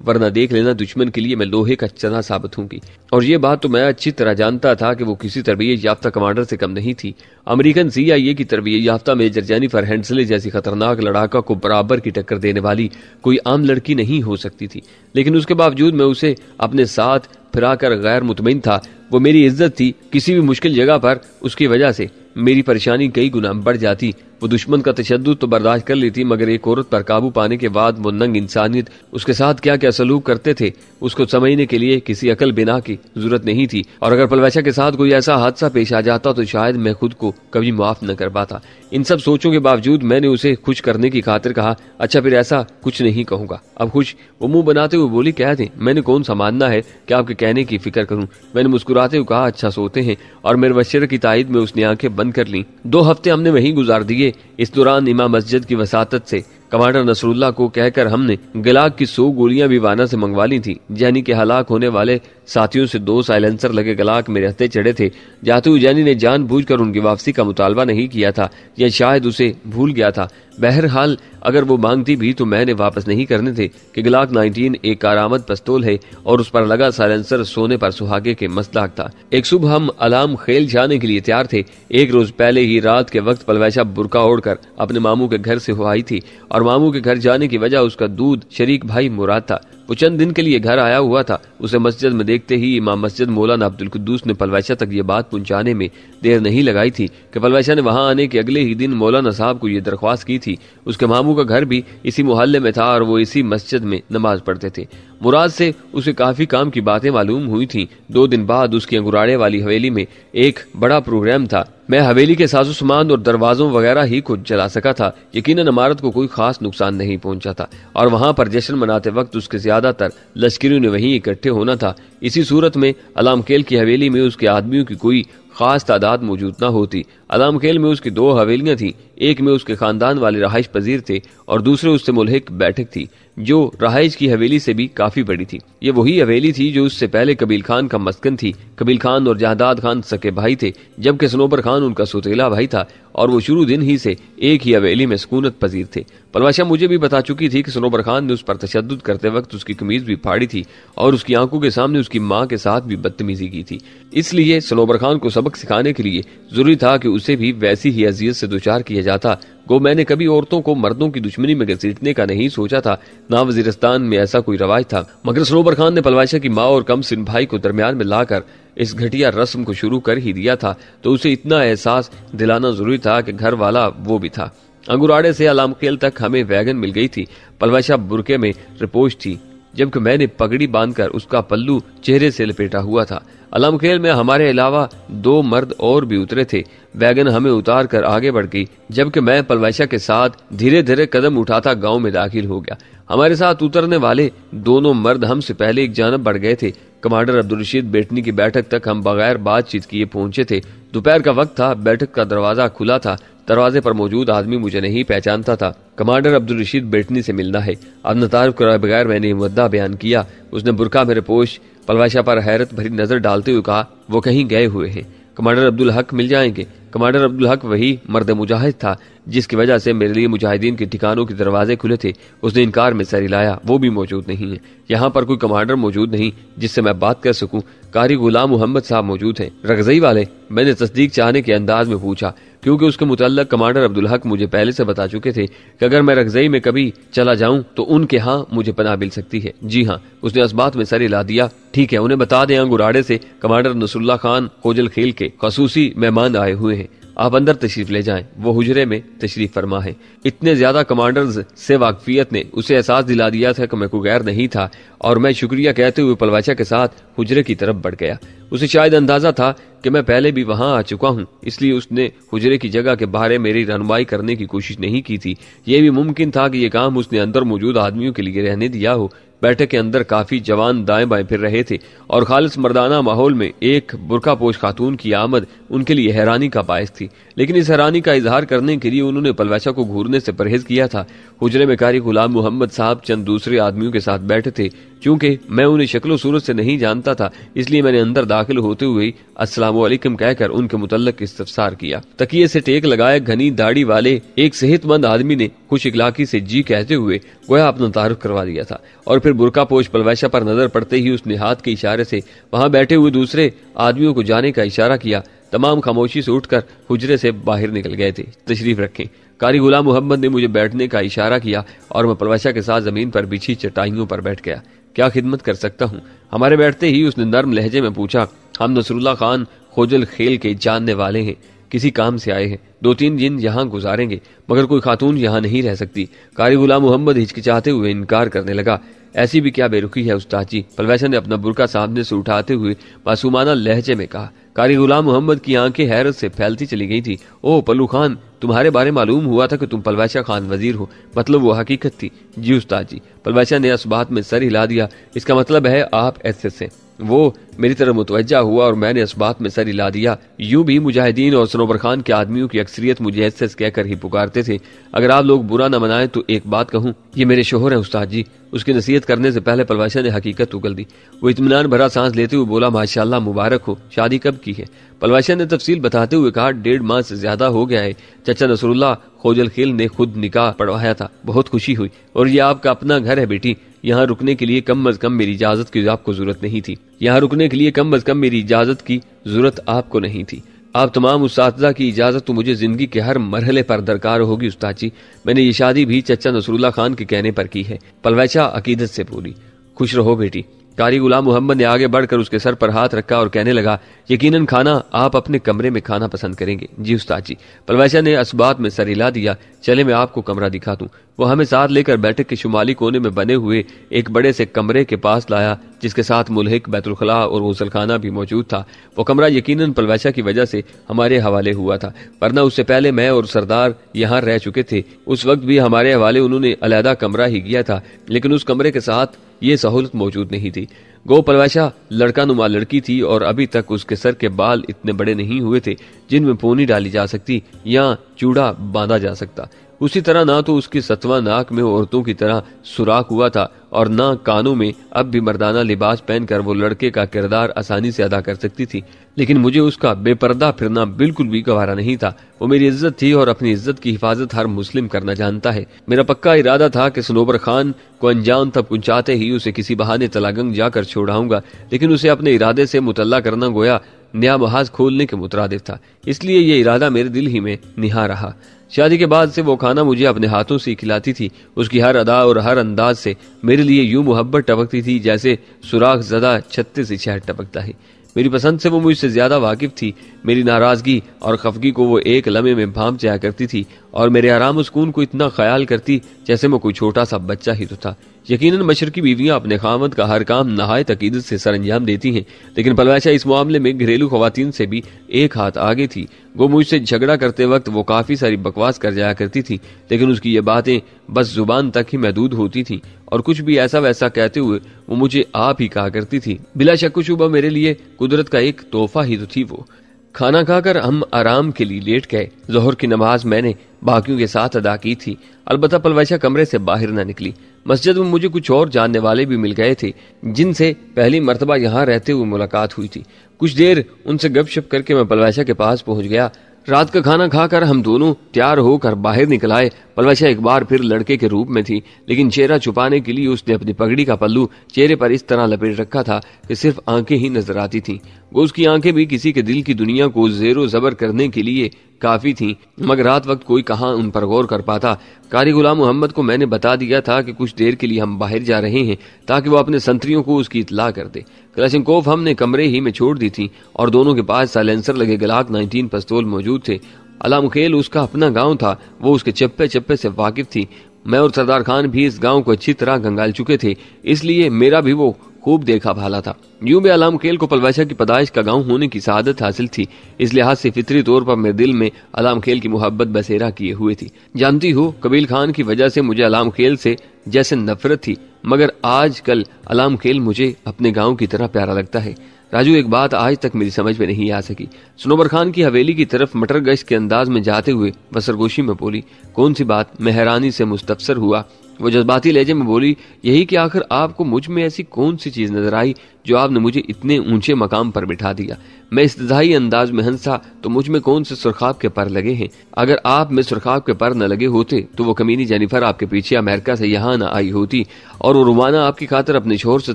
वरना देख लेना दुश्मन के लिए मैं लोहे का चना साबित होंगी। और ये बात तो मैं अच्छी तरह जानता था कि वो किसी तरबियत याफ्ता कमांडर से कम नहीं थी। अमेरिकन CIA की तरबियत याफ्ता मेजर जेनिफर हेंसले जैसी खतरनाक लड़ाका को बराबर की टक्कर देने वाली कोई आम लड़की नहीं हो सकती थी, लेकिन उसके बावजूद मैं उसे अपने साथ फिराकर गैर मुतमईन था। वो मेरी इज्जत थी, किसी भी मुश्किल जगह पर उसकी वजह से मेरी परेशानी कई गुना बढ़ जाती। वो दुश्मन का तशद्दुद तो बर्दाश्त कर लेती, मगर एक औरत पर काबू पाने के बाद वो नंग इंसानियत उसके साथ क्या क्या सलूक करते थे, उसको समझने के लिए किसी अकल बिना की जरूरत नहीं थी। और अगर पलवैशा के साथ कोई ऐसा हादसा पेश आ जाता तो शायद मैं खुद को कभी माफ न कर पाता। इन सब सोचों के बावजूद मैंने उसे खुश करने की खातिर कहा, अच्छा फिर ऐसा कुछ नहीं कहूंगा। अब खुश वो मुंह बनाते हुए बोली, कह दें, मैंने कौन सा मानना है कि आपके कहने की फिक्र करूं। मैंने मुस्कुराते हुए कहा, अच्छा सोते हैं, और मेरे मशवरे की तायद में उसने आंखें बंद कर ली। 2 हफ्ते हमने वहीं गुजार दिए। इस दौरान इमाम मस्जिद की वसातत से कमांडर नसरुल्लाह को कहकर हमने गिलाक की 100 गोलियां भी वाना से मंगवा ली थी। जैनी के हलाक होने वाले साथियों से 2 साइलेंसर लगे गिलाक मेरे हत्थे चढ़े थे। जाते हुए जैनी ने जानबूझकर उनकी वापसी का मुतालबा नहीं किया था, या शायद उसे भूल गया था। बहरहाल अगर वो मांगती भी तो मैंने वापस नहीं करने थे कि गिलाक 19 एक कारामद पिस्तौल है और उस पर लगा साइलेंसर सोने पर सुहागे के मसलाक था। एक सुबह हम अलार्म खेल जाने के लिए तैयार थे। एक रोज पहले ही रात के वक्त पलवैशा बुरका ओढ़कर अपने मामू के घर से हो आई थी, और मामू के घर जाने की वजह उसका दूध शरीक भाई मुराद था। वो चंद दिन के लिए घर आया हुआ था। उसे मस्जिद में देखते ही इमाम मस्जिद मौलाना अब्दुल कुद्दूस ने पलवैशा तक ये बात पहुंचाने में देर नहीं लगाई थी कि पलवैशा ने वहां आने के अगले ही दिन मौलाना साहब को ये दरख्वास्त की थी। उसके मामू का घर भी इसी मोहल्ले में था और वो इसी मस्जिद में नमाज पढ़ते थे। मुराद से उसे काफी काम की बातें मालूम हुई थी। 2 दिन बाद उसकी अंगुराड़े वाली हवेली में एक बड़ा प्रोग्राम था। मैं हवेली के साजो सामान और दरवाजों वगैरह ही खुद चला सका था। यकीनन इमारत को कोई खास नुकसान नहीं पहुंचा था, और वहां पर जश्न मनाते वक्त उसके ज्यादातर लश्करियों ने वहीं इकट्ठे होना था। इसी सूरत में अलामखेल की हवेली में उसके आदमियों की कोई खास तादाद मौजूद न होती। अलामखेल में उसकी 2 हवेलियां थी। एक में उसके खानदान वाले रहाइश पजीर थे और दूसरे उससे मुल्हिक बैठक थी, जो रहाइश की हवेली से भी काफी बड़ी थी। ये वही हवेली थी जो उससे पहले कबील खान का मस्कन थी। कबील खान और जहादाद खान सके भाई थे, जबकि सनोबर खान उनका सौतेला भाई था, और वो शुरू दिन ही से एक ही हवेली में सुकूनत पजीर थे। पलवाशा मुझे भी बता चुकी थी कि सनोबर खान ने उस पर तशद्दुद करते वक्त उसकी कमीज भी फाड़ी थी और उसकी आंखों के सामने उसकी माँ के साथ भी बदतमीजी की थी। इसलिए सनोबर खान को सबक सिखाने के लिए जरूरी था कि उसे भी वैसी ही अजियत से दुचार किया जाता। गो मैंने कभी औरतों को मर्दों की दुश्मनी में घसीटने का नहीं सोचा था, ना वजीरिस्तान में ऐसा कोई रवाज था। मगर सनोबर खान ने पलवाशा की माँ और कम सिन भाई को दरमियान में लाकर इस घटिया रस्म को शुरू कर ही दिया था, तो उसे इतना एहसास दिलाना जरूरी था कि घर वाला वो भी था। अंगुराड़े से अलामखेल तक हमें वैगन मिल गई थी। पलवाशा बुरके में रिपोश थी, जबकि मैंने पगड़ी बांधकर उसका पल्लू चेहरे से लपेटा हुआ था। अलामखेल में हमारे अलावा 2 मर्द और भी उतरे थे। वैगन हमें उतार कर आगे बढ़ गई, जबकि मैं पलवाशा के साथ धीरे धीरे कदम उठाता गांव में दाखिल हो गया। हमारे साथ उतरने वाले दोनों मर्द हमसे पहले एक जानब बढ़ गए थे। कमांडर अब्दुल रशीद बेटनी की बैठक तक हम बगैर बातचीत किए पहुंचे थे। दोपहर का वक्त था, बैठक का दरवाजा खुला था। दरवाजे पर मौजूद आदमी मुझे नहीं पहचानता था। कमांडर अब्दुल रशीद बेटनी से मिलना है। अब तारुफ कराए बगैर मैंने मुद्दा बयान किया। उसने बुरका मेरे पोश पलवाशा पर हैरत भरी नजर डालते हुए कहा, वो कहीं गए हुए हैं, कमांडर अब्दुल हक मिल जाएंगे। कमांडर अब्दुल हक वही मर्द मुजाहिद था जिसकी वजह से मेरे लिए मुजाहिदीन के ठिकानों के दरवाजे खुले थे। उसने इनकार में सर हिलाया, वो भी मौजूद नहीं है। यहाँ पर कोई कमांडर मौजूद नहीं जिससे मैं बात कर सकूं। कारी गुलाम मोहम्मद साहब मौजूद हैं, रगजई वाले? मैंने तस्दीक चाहने के अंदाज में पूछा, क्योंकि उसके मुतल्लक कमांडर अब्दुल हक मुझे पहले से बता चुके थे कि अगर मैं रगजई में कभी चला जाऊं तो उनके यहाँ मुझे पनाह मिल सकती है। जी हाँ, उसने इस बात में सर हिला दिया। ठीक है, उन्हें बता दें अंगुराड़े से कमांडर नसरुल्लाह खान खोजल खेल के खसूसी मेहमान आए हुए हैं। आप अंदर तशरीफ ले जाएं, वो हुजरे में तशरीफ फरमा है। इतने ज्यादा कमांडर्स से वाकफियत ने उसे एहसास दिला दिया था कि मैं कोई गैर नहीं था, और मैं शुक्रिया कहते हुए पलवाचा के साथ हुजरे की तरफ बढ़ गया। उसे शायद अंदाजा था कि मैं पहले भी वहां आ चुका हूं, इसलिए उसने हुजरे की जगह के बारे मेरी रहनुमाई करने की कोशिश नहीं की थी। यह भी मुमकिन था कि यह काम उसने अंदर मौजूद आदमियों के लिए रहने दिया हो। बैठक के अंदर काफी जवान दाएं बाएं फिर रहे थे और खालिस मर्दाना माहौल में एक बुरकापोश खातून की आमद उनके लिए हैरानी का बायस थी, लेकिन इस हैरानी का इजहार करने के लिए उन्होंने पलवाचा को घूरने से परहेज किया था। हुजरे में कारी गुलाम मोहम्मद साहब चंद दूसरे आदमियों के साथ बैठे थे। चूंकि मैं उन्हें शक्लो सूरत से नहीं जानता था, इसलिए मैंने अंदर दाखिल होते हुए अस्सलाम वालेकुम कहकर उनके मुतल्लक इस्तफसार किया। तकिए से टेक लगाए घनी दाढ़ी वाले एक सेहतमंद आदमी ने कुछ इखलाकी से जी कहते हुए गोया अपना तारुफ करवा दिया था, और फिर बुरकापोश पलवाशा पर नजर पड़ते ही उसने हाथ के इशारे से वहां बैठे हुए दूसरे आदमियों को जाने का इशारा किया। तमाम खामोशी से उठकर हुजरे से बाहर निकल गए थे। तशरीफ रखें। कारी गुलाम मोहम्मद ने मुझे बैठने का इशारा किया और मैं पलवाशा के साथ जमीन पर बिछी चटाइयों पर बैठ गया। क्या खिदमत कर सकता हूँ? हमारे बैठते ही उसने नर्म लहजे में पूछा। हम नसरुल्लाह खान खोजल खेल के जानने वाले हैं, किसी काम से आए हैं, 2-3 दिन यहाँ गुजारेंगे, मगर कोई खातून यहाँ नहीं रह सकती। कारी गुलाम मोहम्मद हिचकिचाते हुए इनकार करने लगा। ऐसी भी क्या बेरुखी है उस्ताद जी? पलवैसा ने अपना बुरका सामने से उठाते हुए मासूमाना लहजे में कहा। कारी गुलाम मोहम्मद की आंखें हैरत से फैलती चली गई थी। ओ पल्लू खान, तुम्हारे बारे मालूम हुआ था कि तुम पलवैसा खान वजीर हो, मतलब वो हकीकत थी? जी उस्ताद जी। पलवैसा ने इस बात में सर हिला दिया। इसका मतलब है आप एसएस से? वो मेरी तरफ मुतवज्जा हुआ और मैंने इस बात में सर हिला दिया। यूं भी मुजाहिदीन और सनोबर खान के आदमियों की अक्सरियत मुझे एसएस कहकर ही पुकारते थे। अगर आप लोग बुरा न मनाएं तो एक बात कहूं, ये मेरे शोहर हैं उस्ताद जी। उसकी नसीहत करने से पहले पलवाशा ने हकीकत उगल दी। वो इत्मीनान भरा सांस लेते हुए बोला, माशाल्लाह, मुबारक हो। शादी कब की है? पलवाशा ने तफसील बताते हुए कहा, 1.5 माह से ज्यादा हो गया है। चचा नसरुल्लाह खोजल खेल ने खुद निकाह पढ़वाया था, बहुत खुशी हुई। और ये आपका अपना घर है बेटी, यहाँ रुकने के लिए कम अज कम मेरी इजाजत की आपको जरूरत नहीं थी। यहाँ रुकने के लिए कम अज कम मेरी इजाजत की जरूरत आपको नहीं थी। आप तमाम उस्तादा की इजाजत तो मुझे जिंदगी के हर मरहले पर दरकार होगी उस्ताद जी। मैंने ये शादी भी चचा नसरुल्लाह खान के कहने पर की है। पलवैसा अकीदत से बोली। खुश रहो बेटी। कारी गुलाम मोहम्मद ने आगे बढ़कर उसके सर पर हाथ रखा और कहने लगा, यकीनन खाना आप अपने कमरे में खाना पसंद करेंगे। जी उस्ताद जी। पलवैसा ने इस बात में सर हिला दिया। चले मैं आपको कमरा दिखा दूं। वो हमें साथ लेकर बैठक के शुमाली कोने में बने हुए एक बड़े से कमरे के पास लाया, जिसके साथ मुल्हिक बैतुलखला और गुसलखाना भी मौजूद था। वो कमरा यकीनन पलवैसा की वजह से हमारे हवाले हुआ था, वरना उससे पहले मैं और सरदार यहाँ रह चुके थे। उस वक्त भी हमारे हवाले उन्होंने अलहदा कमरा ही किया था, लेकिन उस कमरे के साथ ये सहूलत मौजूद नहीं थी। गो पलवैसा लड़का नुमा लड़की थी और अभी तक उसके सर के बाल इतने बड़े नहीं हुए थे जिनमें पोनी डाली जा सकती या चूड़ा बांधा जा सकता। उसी तरह ना तो उसकी सतवा नाक में औरतों की तरह सुराख हुआ था और ना कानों में। अब भी मर्दाना लिबास पहनकर वो लड़के का किरदार आसानी से अदा कर सकती थी, लेकिन मुझे उसका बेपर्दा फिरना बिल्कुल भी गवारा नहीं था। वो मेरी इज्जत थी और अपनी इज्जत की हिफाजत हर मुस्लिम करना जानता है। मेरा पक्का इरादा था कि सनोबर खान को अंजाम तक पहुंचाते ही उसे किसी बहाने तलागंग जाकर छोड़ाऊंगा, लेकिन उसे अपने इरादे से मुतल्ला करना गोया नया महाज खोलने के मुतरादिफ था। इसलिए ये इरादा मेरे दिल ही में निहा रहा। शादी के बाद से वो खाना मुझे अपने हाथों से खिलाती थी। उसकी हर अदा और हर अंदाज से मेरे लिए यूं मोहब्बत टपकती थी जैसे सुराख ज़दा छत्ते से शहद टपकता है। मेरी पसंद से वो मुझसे ज्यादा वाकिफ थी। मेरी नाराजगी और खफगी को वो एक लम्हे में भांप जाया करती थी और मेरे आराम सुकून को इतना ख्याल करती जैसे मैं कोई छोटा सा बच्चा ही तो था। यकीनन मशरकी बीवियां अपने खामद का हर काम नहायत अकीदत से सर अंजाम देती हैं, लेकिन पलवैसा इस मामले में घरेलू खवातीन से भी एक हाथ आगे थी। वो मुझसे झगड़ा करते वक्त वो काफी सारी बकवास कर जाया करती थी, लेकिन उसकी ये बातें बस जुबान तक ही महदूद होती थी और कुछ भी ऐसा वैसा कहते हुए वो मुझे आप ही कहा करती थी। बिला शक शुबा मेरे लिए कुदरत का एक तोहफा ही तो थी वो। खाना खाकर हम आराम के लिए लेट गए। जोहर की नमाज मैंने बाकियों के साथ अदा की थी। अलबत्ता पलवैसा कमरे से बाहर न निकली। मस्जिद में मुझे कुछ और जानने वाले भी मिल गए थे जिनसे पहली मर्तबा यहाँ रहते हुए मुलाकात हुई थी। कुछ देर उनसे गपशप करके मैं पलवैसा के पास पहुंच गया। रात का खाना खाकर हम दोनों तैयार होकर बाहर निकल आए। पलवैसा एक बार फिर लड़के के रूप में थी, लेकिन चेहरा छुपाने के लिए उसने अपनी पगड़ी का पल्लू चेहरे पर इस तरह लपेट रखा था कि सिर्फ आंखें ही नजर आती थीं। उसकी आंखें भी किसी के दिल की दुनिया को जेरो जबर करने के लिए काफी थीं, मगर रात वक्त कोई कहाँ उन पर गौर कर पाता। कारी गुलाम मोहम्मद को मैंने बता दिया था कि कुछ देर के लिए हम बाहर जा रहे हैं ताकि वो अपने संतरियों को उसकी इतला कर दे। कलाशनकोफ हमने कमरे ही में छोड़ दी थी और दोनों के पास साइलेंसर लगे ग्लाक 19 पिस्तौल मौजूद थे अलाम खेल उसका अपना गांव था, वो उसके चप्पे चप्पे से वाकिफ थी। मैं और सरदार खान भी इस गांव को अच्छी तरह गंगाल चुके थे, इसलिए मेरा भी वो खूब देखा भाला था। यूं भी अलाम खेल को पलवैसा की पैदाइश का गांव होने की सआदत हासिल थी, इस लिहाज से फितरी तौर पर मेरे दिल में अलाम खेल की मोहब्बत बसेरा किए हुए थी। जानती हो, कबील खान की वजह से मुझे अलाम खेल से जैसे नफरत थी, मगर आजकल अलाम खेल मुझे अपने गांव की तरह प्यारा लगता है। राजू, एक बात आज तक मेरी समझ में नहीं आ सकी। सनोबर खान की हवेली की तरफ मटर गश्त के अंदाज में जाते हुए वह सरगोशी में बोली, कौन सी बात? मैं हैरानी से मुस्तफसर हुआ। वो जज्बाती लहजे में बोली, यही कि आखिर आपको मुझ में ऐसी कौन सी चीज नजर आई जो आपने मुझे इतने ऊंचे मकाम पर बिठा दिया। मैं इस्तज़ाई अंदाज में हंसा तो मुझ में कौन से सुरखाब के पर लगे हैं? अगर आप में सुरखाब के पर न लगे होते तो वो कमीनी जेनिफर आपके पीछे अमेरिका से यहाँ न आई होती और वो रुमाना आपकी खातिर अपने शोहर से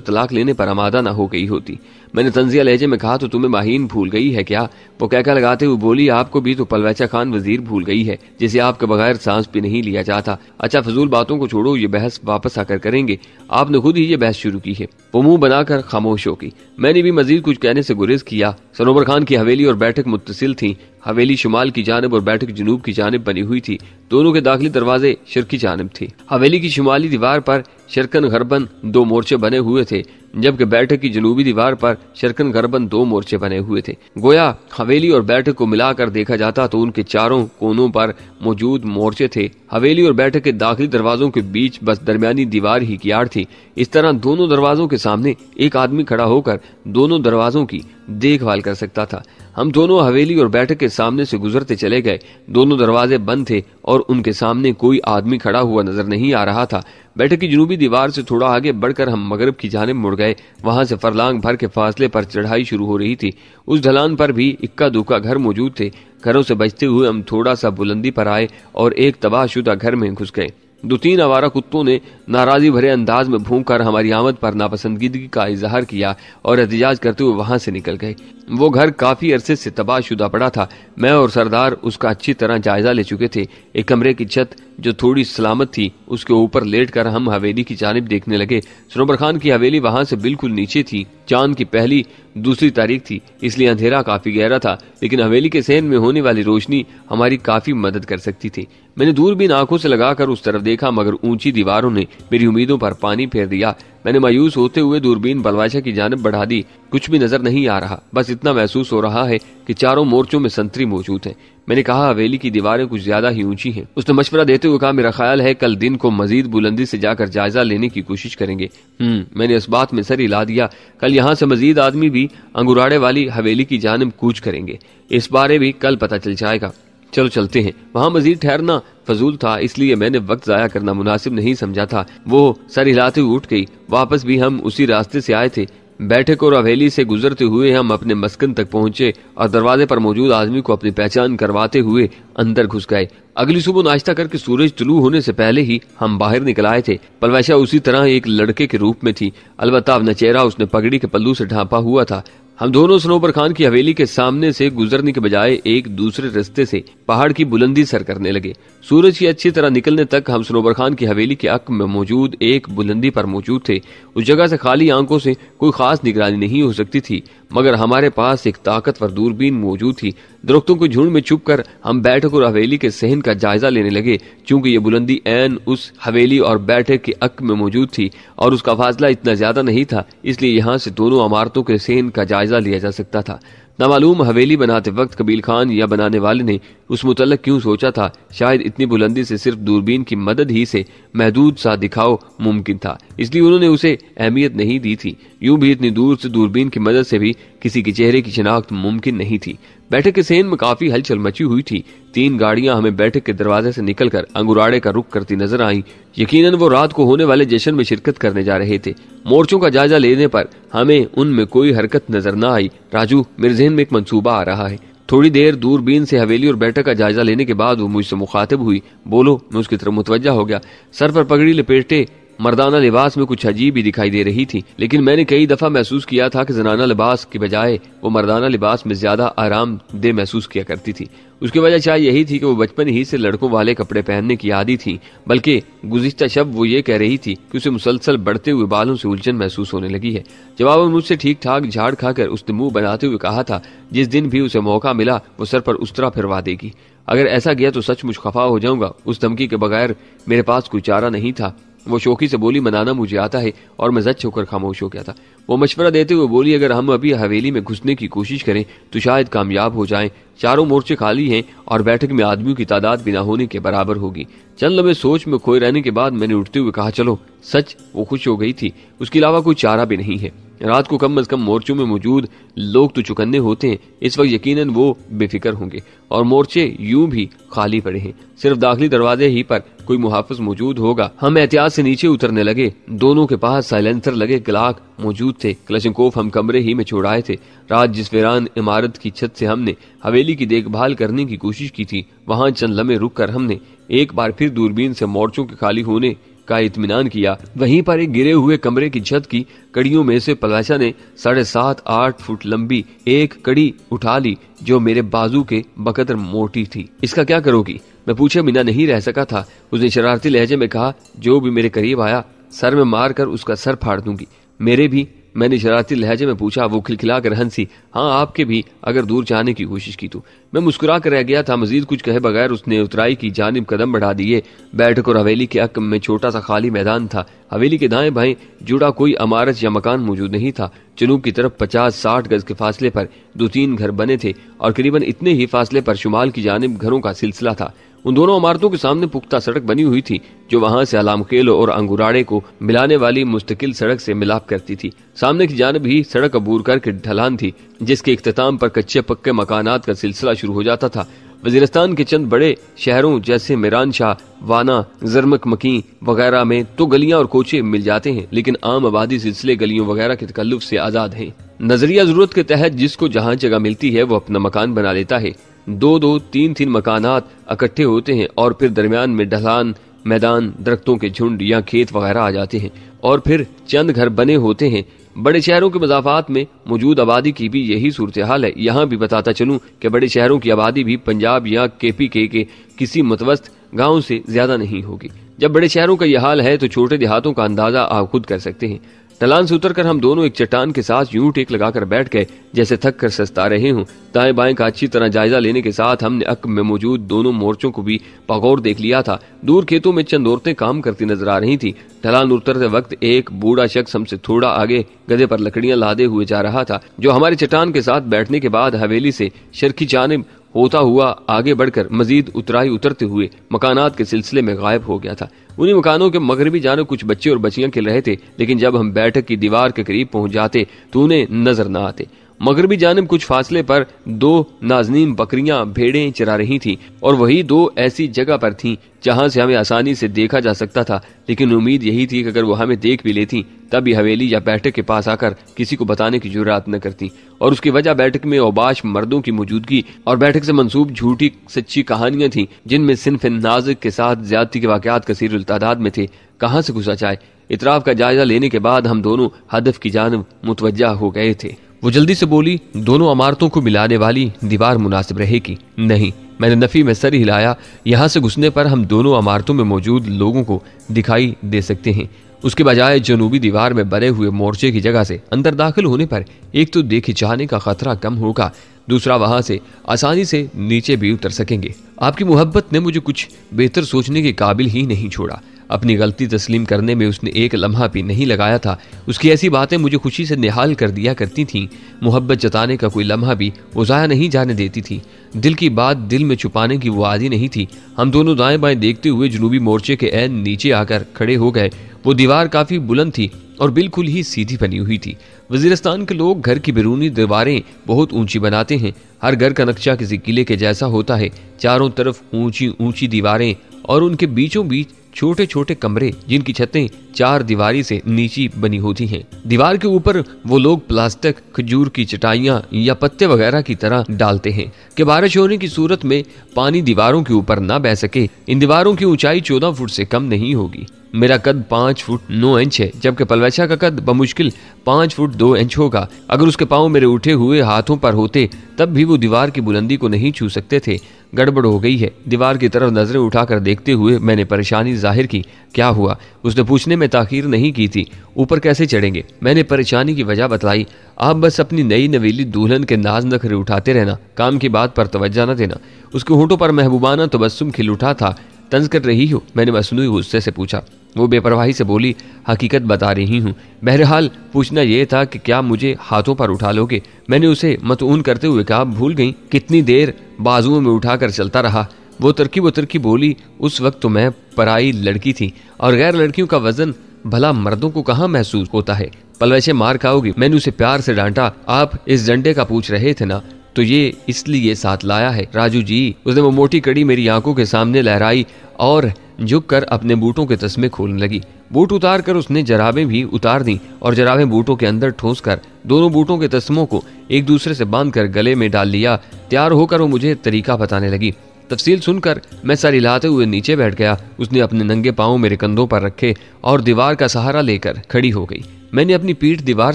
तलाक लेने पर आमादा न हो गई होती। मैंने तंजिया लहजे में कहा, तो तुम्हें माहीन भूल गई है क्या? वो कहकर लगाते हुए बोली, आपको भी तो पलवैचा खान वजीर भूल गई है, जिसे आपके बगैर सांस भी नहीं लिया जाता। अच्छा, फजूल बातों को छोड़ो, ये बहस वापस आकर करेंगे। आपने खुद ही ये बहस शुरू की है। वो मुंह बनाकर खामोश हो गई। मैंने भी मजीद कुछ कहने से गुरेज किया। सनोबर खान की हवेली और बैठक मुत्तसिल थी। हवेली शुमाल की जानिब और बैठक जनूब की जानिब बनी हुई थी। दोनों के दाखिली दरवाजे शर्की जानिब थे। हवेली की शुमाली दीवार पर शर्कन गरबन 2 मोर्चे बने हुए थे, जबकि बैठक की जनूबी दीवार पर शर्कन गरबन 2 मोर्चे बने हुए थे। गोया हवेली और बैठक को मिलाकर देखा जाता तो उनके चारों कोनों पर मौजूद मोर्चे थे। हवेली और बैठक के दाखिली दरवाजों के बीच बस दरमियानी दीवार ही की आड़ थी। इस तरह दोनों दरवाजों के सामने एक आदमी खड़ा होकर दोनों दरवाजों की देखभाल कर सकता था। हम दोनों हवेली और बैठक के सामने से गुजरते चले गए। दोनों दरवाजे बंद थे और उनके सामने कोई आदमी खड़ा हुआ नजर नहीं आ रहा था। बैठक की जनूबी दीवार से थोड़ा आगे बढ़कर हम मगरब की जानिब मुड़ गए। वहां से फरलांग भर के फासले पर चढ़ाई शुरू हो रही थी। उस ढलान पर भी इक्का दुक्का घर मौजूद थे। घरों से बचते हुए हम थोड़ा सा बुलंदी पर आए और एक तबाहशुदा घर में घुस गए। 2-3 आवारा कुत्तों ने नाराजी भरे अंदाज में भूंकर हमारी आमद पर नापसंदीदगी का इजहार किया और एहतजाज करते हुए वहां से निकल गए। वो घर काफी अरसे से तबाहशुदा पड़ा था। मैं और सरदार उसका अच्छी तरह जायजा ले चुके थे। एक कमरे की छत जो थोड़ी सलामत थी, उसके ऊपर लेटकर हम हवेली की जानिब देखने लगे। सनोबर खान की हवेली वहां से बिल्कुल नीचे थी। चांद की पहली दूसरी तारीख थी, इसलिए अंधेरा काफी गहरा था, लेकिन हवेली के सहन में होने वाली रोशनी हमारी काफी मदद कर सकती थी। मैंने दूरबीन आंखों से लगाकर उस तरफ देखा, मगर ऊंची दीवारों ने मेरी उम्मीदों पर पानी फेर दिया। मैंने मायूस होते हुए दूरबीन बलवाशा की जानिब बढ़ा दी। कुछ भी नजर नहीं आ रहा, बस इतना महसूस हो रहा है कि चारों मोर्चों में संतरी मौजूद है। मैंने कहा, हवेली की दीवारें कुछ ज्यादा ही ऊंची हैं। उसने मशवरा देते हुए कहा, मेरा ख्याल है कल दिन को मजीद बुलंदी से जाकर जायजा लेने की कोशिश करेंगे। मैंने इस बात में सर हिला दिया। कल यहाँ से मजीद आदमी भी अंगुराड़े वाली हवेली की जानिब कूच करेंगे। इस बारे भी कल पता चल जाएगा। चलो चलते हैं। वहां मजीद ठहरना फजूल था, इसलिए मैंने वक्त जाया करना मुनासिब नहीं समझा था। वो सर हिलाते हुए उठ गई। वापस भी हम उसी रास्ते से आए थे। बैठक और हवेली से गुजरते हुए हम अपने मस्कन तक पहुंचे और दरवाजे पर मौजूद आदमी को अपनी पहचान करवाते हुए अंदर घुस गए। अगली सुबह नाश्ता करके सूरज तुलू होने से पहले ही हम बाहर निकल आए थे। पलवैशा उसी तरह एक लड़के के रूप में थी, अलबत्ता अपना चेहरा उसने पगड़ी के पल्लू से ढांपा हुआ था। हम दोनों सनोबर खान की हवेली के सामने से गुजरने के बजाय एक दूसरे रास्ते से पहाड़ की बुलंदी सर करने लगे। सूरज की अच्छी तरह निकलने तक हम सनोबर खान की हवेली के अक में मौजूद एक बुलंदी पर मौजूद थे। उस जगह से खाली आंखों से कोई खास निगरानी नहीं हो सकती थी, मगर हमारे पास एक ताकतवर दूरबीन मौजूद थी। दरख्तों के झुंड में छुपकर हम बैठक और हवेली के सहन का जायजा लेने लगे। चूंकि ये बुलंदी ऐन उस हवेली और बैठक के अक में मौजूद थी और उसका फासला इतना ज्यादा नहीं था, इसलिए यहाँ से दोनों इमारतों के सहन का जायजा लिया जा सकता था। नामालूम हवेली बनाते वक्त कबील खान या बनाने वाले ने उस मुतल्लक क्यों सोचा था। शायद इतनी बुलंदी से सिर्फ दूरबीन की मदद ही से महदूद सा दिखाव मुमकिन था, इसलिए उन्होंने उसे अहमियत नहीं दी थी। यूं भी इतनी दूर से दूरबीन की मदद से भी किसी के चेहरे की शिनाख्त मुमकिन नहीं थी। बैठक के सेन में काफी हलचल मची हुई थी। 3 गाड़ियां हमें बैठक के दरवाजे से निकलकर अंगुराड़े का रुख करती नजर आई। यकीनन वो रात को होने वाले जश्न में शिरकत करने जा रहे थे। मोर्चों का जायजा लेने पर हमें उनमें कोई हरकत नजर न आई। राजू, मेरे जहन में एक मंसूबा आ रहा है। थोड़ी देर दूरबीन से हवेली और बैठक का जायजा लेने के बाद वो मुझसे मुखातिब हुई। बोलो। मैं उसकी तरफ मुतवज्जा हो गया। सर पर पगड़ी लपेटे मर्दाना लिबास में कुछ अजीब ही दिखाई दे रही थी, लेकिन मैंने कई दफा महसूस किया था कि जनाना लिबास के बजाय वो मर्दाना लिबास में ज्यादा आरामदेह महसूस किया करती थी। उसकी वजह शायद यही थी कि वो बचपन ही से लड़कों वाले कपड़े पहनने की आदी थी, बल्कि गुज़िश्ता शब वो ये कह रही थी कि उसे मुसलसल बढ़ते हुए बालों से उलझन महसूस होने लगी है। जवाब में मुझसे ठीक ठाक झाड़ खाकर उसने मुंह बनाते हुए कहा था, जिस दिन भी उसे मौका मिला वो सर पर उस्तरा फिरवा देगी। अगर ऐसा गया तो सचमुच खफा हो जाऊंगा। उस धमकी के बगैर मेरे पास कोई चारा नहीं था। वो शौकी से बोली, मनाना मुझे आता है, और मैं जच होकर खामोश हो गया था। वो मशवरा देते हुए बोली, अगर हम अभी हवेली में घुसने की कोशिश करें तो शायद कामयाब हो जाएं। चारों मोर्चे खाली हैं और बैठक में आदमियों की तादाद बिना होने के बराबर होगी। चंद लम्हे सोच में खोए रहने के बाद मैंने उठते हुए कहा, चलो। सच वो खुश हो गई थी। उसके अलावा कोई चारा भी नहीं है। रात को कम से कम मोर्चों में मौजूद लोग तो चुकन्ने होते हैं। इस वक्त यकीनन वो बेफिक्र होंगे और मोर्चे यूं भी खाली पड़े हैं। सिर्फ दाखिली दरवाजे ही पर कोई मुहाफिज मौजूद होगा। हम एहतियात से नीचे उतरने लगे। दोनों के पास साइलेंसर लगे ग्लाक मौजूद थे। क्लशनकोफ हम कमरे ही में छोड़ाए थे। रात जिस वीरान इमारत की छत से हमने हवेली की देखभाल करने की कोशिश की थी, वहां चंद लम्हे रुक कर हमने एक बार फिर दूरबीन से मोर्चों के खाली होने का इत्मीनान किया। वहीं पर एक गिरे हुए कमरे की छत की कड़ियों में से पलाशा ने 7.5-8 फुट लंबी एक कड़ी उठा ली, जो मेरे बाजू के बकदर मोटी थी। इसका क्या करोगी? मैं पूछे बिना नहीं रह सका था। उसने शरारती लहजे में कहा, जो भी मेरे करीब आया सर में मार कर उसका सर फाड़ दूंगी। मेरे भी? मैंने शरारती लहजे में पूछा। वो खिलखिला कर हंसी। हाँ, आपके भी, अगर दूर जाने की कोशिश की तो। मैं मुस्कुरा कर रह गया था। मजीद कुछ कहे बगैर उसने उतराई की जानिब कदम बढ़ा दिए। बैठक और हवेली के अक्म में छोटा सा खाली मैदान था। हवेली के दाएं बाएं जुड़ा कोई इमारत या मकान मौजूद नहीं था। जनूब की तरफ 50-60 गज के फासले पर 2-3 घर बने थे और करीबन इतने ही फासले पर शुमाल की जानिब घरों का सिलसिला था। उन दोनों इमारतों के सामने पुख्ता सड़क बनी हुई थी, जो वहां से अलामखेल और अंगुराड़े को मिलाने वाली मुस्तकिल सड़क से मिलाप करती थी। सामने की जानिब ही सड़क अबूर करके ढलान थी, जिसके इख्तिताम पर कच्चे पक्के मकानात का सिलसिला शुरू हो जाता था। वजीरिस्तान के चंद बड़े शहरों जैसे मीरान शाह, वाना, जरमक मकी वगैरह में तो गलियां और कोचे मिल जाते हैं, लेकिन आम आबादी सिलसिले गलियों वगैरह के तकल्लुफ से आजाद है। नजरिया जरूरत के तहत जिसको जहां जगह मिलती है वो अपना मकान बना लेता है। 2-2, 3-3 मकानात इकट्ठे होते हैं और फिर दरमियान में ढलान, मैदान, दरख्तों के झुंड या खेत वगैरह आ जाते हैं और फिर चंद घर बने होते हैं। बड़े शहरों के मज़ाफ़ात में मौजूद आबादी की भी यही सूरत हाल है। यहाँ भी बताता चलूं कि बड़े शहरों की आबादी भी पंजाब या KPK के किसी मुतवस्त गांव से ज्यादा नहीं होगी। जब बड़े शहरों का यह हाल है तो छोटे देहातों का अंदाजा आप खुद कर सकते हैं। ढलान से उतरकर हम दोनों एक चट्टान के साथ यूं टेक लगाकर बैठ गए जैसे थक कर सस्ता रहे हों। दाएं बाएं का अच्छी तरह जायजा लेने के साथ हमने अक्म में मौजूद दोनों मोर्चों को भी पगौर देख लिया था। दूर खेतों में चंद औरतें काम करती नजर आ रही थी। ढलान उतरते वक्त एक बूढ़ा शख्स हमसे थोड़ा आगे गधे पर लकड़ियां लादे हुए जा रहा था, जो हमारे चट्टान के साथ बैठने के बाद हवेली से शर्की जानिब होता हुआ आगे बढ़कर मजीद उतराई उतरते हुए मकानात के सिलसिले में गायब हो गया था। उन्हीं मकानों के मगरबी जानिब कुछ बच्चे और बच्चियां खेल रहे थे, लेकिन जब हम बैठक की दीवार के करीब पहुंच जाते तो उन्हें नजर न आते। मगरबी जानिब कुछ फासले पर 2 नाजनीन बकरियां भेड़ें चरा रही थीं और वही 2 ऐसी जगह पर थीं जहां से हमें आसानी से देखा जा सकता था, लेकिन उम्मीद यही थी कि अगर वो हमें देख भी लेती तब भी हवेली या बैठक के पास आकर किसी को बताने की जुर्रात न करती। और उसकी वजह बैठक में औबाश मर्दों की मौजूदगी और बैठक से मंसूब झूठी सच्ची कहानियां थीं, जिनमें सिन्फ नाज़िक के साथ ज्यादती के वाकयात कसीरुल तादाद में थे। कहां से घुसा जाए? इतराफ का जायजा लेने के बाद हम दोनों हदफ की जानिब मुतवज्जा हो गए थे। वो जल्दी से बोली, दोनों इमारतों को मिलाने वाली दीवार मुनासिब रहेगी? नहीं, मैंने नफी में सर हिलाया। यहाँ से घुसने पर हम दोनों इमारतों में मौजूद लोगों को दिखाई दे सकते हैं। उसके बजाय जनूबी दीवार में बने हुए मोर्चे की जगह से अंदर दाखिल होने पर एक तो देखे जाने का खतरा कम होगा, दूसरा वहां से आसानी से नीचे भी उतर सकेंगे। आपकी मोहब्बत ने मुझे कुछ बेहतर सोचने के काबिल ही नहीं छोड़ा। अपनी गलती तस्लीम करने में उसने एक लम्हा भी नहीं लगाया था। उसकी ऐसी बातें मुझे खुशी से निहाल कर दिया करती थीं। मोहब्बत जताने का कोई लम्हा भी वो ज़ाया नहीं जाने देती थी। दिल की बात दिल में छुपाने की वो आदी नहीं थी। हम दोनों दाएं बाएं देखते हुए जनूबी मोर्चे के ऐन नीचे आकर खड़े हो गए। वो दीवार काफी बुलंद थी और बिल्कुल ही सीधी बनी हुई थी। वजीरिस्तान के लोग घर की बैरूनी दीवारें बहुत ऊंची बनाते हैं। हर घर का नक्शा किसी किले के जैसा होता है। चारों तरफ ऊंची ऊंची दीवारें और उनके बीचों बीच छोटे छोटे कमरे जिनकी छतें चार दीवारी से नीची बनी होती हैं। दीवार के ऊपर वो लोग प्लास्टिक, खजूर की चटाइयां या पत्ते वगैरह की तरह डालते हैं कि बारिश होने की सूरत में पानी दीवारों के ऊपर ना बह सके। इन दीवारों की ऊंचाई 14 फुट से कम नहीं होगी। मेरा कद 5 फुट 9 इंच है, जबकि पलवैसा का कद बमुश्किल 5 फुट 2 इंच होगा। अगर उसके पांव मेरे उठे हुए हाथों पर होते तब भी वो दीवार की बुलंदी को नहीं छू सकते थे। गड़बड़ हो गई है। दीवार की तरफ नजरें उठाकर देखते हुए मैंने परेशानी जाहिर की। क्या हुआ? उसने पूछने में ताखीर नहीं की थी। ऊपर कैसे चढ़ेंगे? मैंने परेशानी की वजह बताई। आप बस अपनी नई नवेली दुल्हन के नाज नखरे उठाते रहना, काम की बात पर तवज्जो न देना। उसके होंठों पर महबूबाना तबस्सुम खिल उठा था। तंज कर रही हो? मैंने मसनूई गुस्से से पूछा। वो बेपरवाही से बोली, हकीकत बता रही हूँ। बहरहाल पूछना यह था कि क्या मुझे हाथों पर उठा लोगे? मैंने उसे मतऊन करते हुए कहा, भूल गई कितनी देर बाजुओं में उठाकर चलता रहा। वो तरकी बोली, उस वक्त तो मैं पराई लड़की थी और गैर लड़कियों का वजन भला मर्दों को कहाँ महसूस होता है। पलवैसे मार खाओगी। मैंने उसे प्यार से डांटा। आप इस डंडे का पूछ रहे थे ना, तो ये इसलिए साथ लाया है राजू जी। उसने वो मोटी कड़ी मेरी आंखों के सामने लहराई और झुक कर अपने बूटों के तस्मे खोलने लगी। बूट उतार कर उसने जराबें भी उतार दी और जराबें बूटों के अंदर ठोस कर दोनों बूटों के तस्मों को एक दूसरे से बांधकर गले में डाल लिया। तैयार होकर वो मुझे तरीका बताने लगी। तफसील सुनकर मैं सर हिलाते हुए नीचे बैठ गया। उसने अपने नंगे पांव मेरे कंधों पर रखे और दीवार का सहारा लेकर खड़ी हो गई। मैंने अपनी पीठ दीवार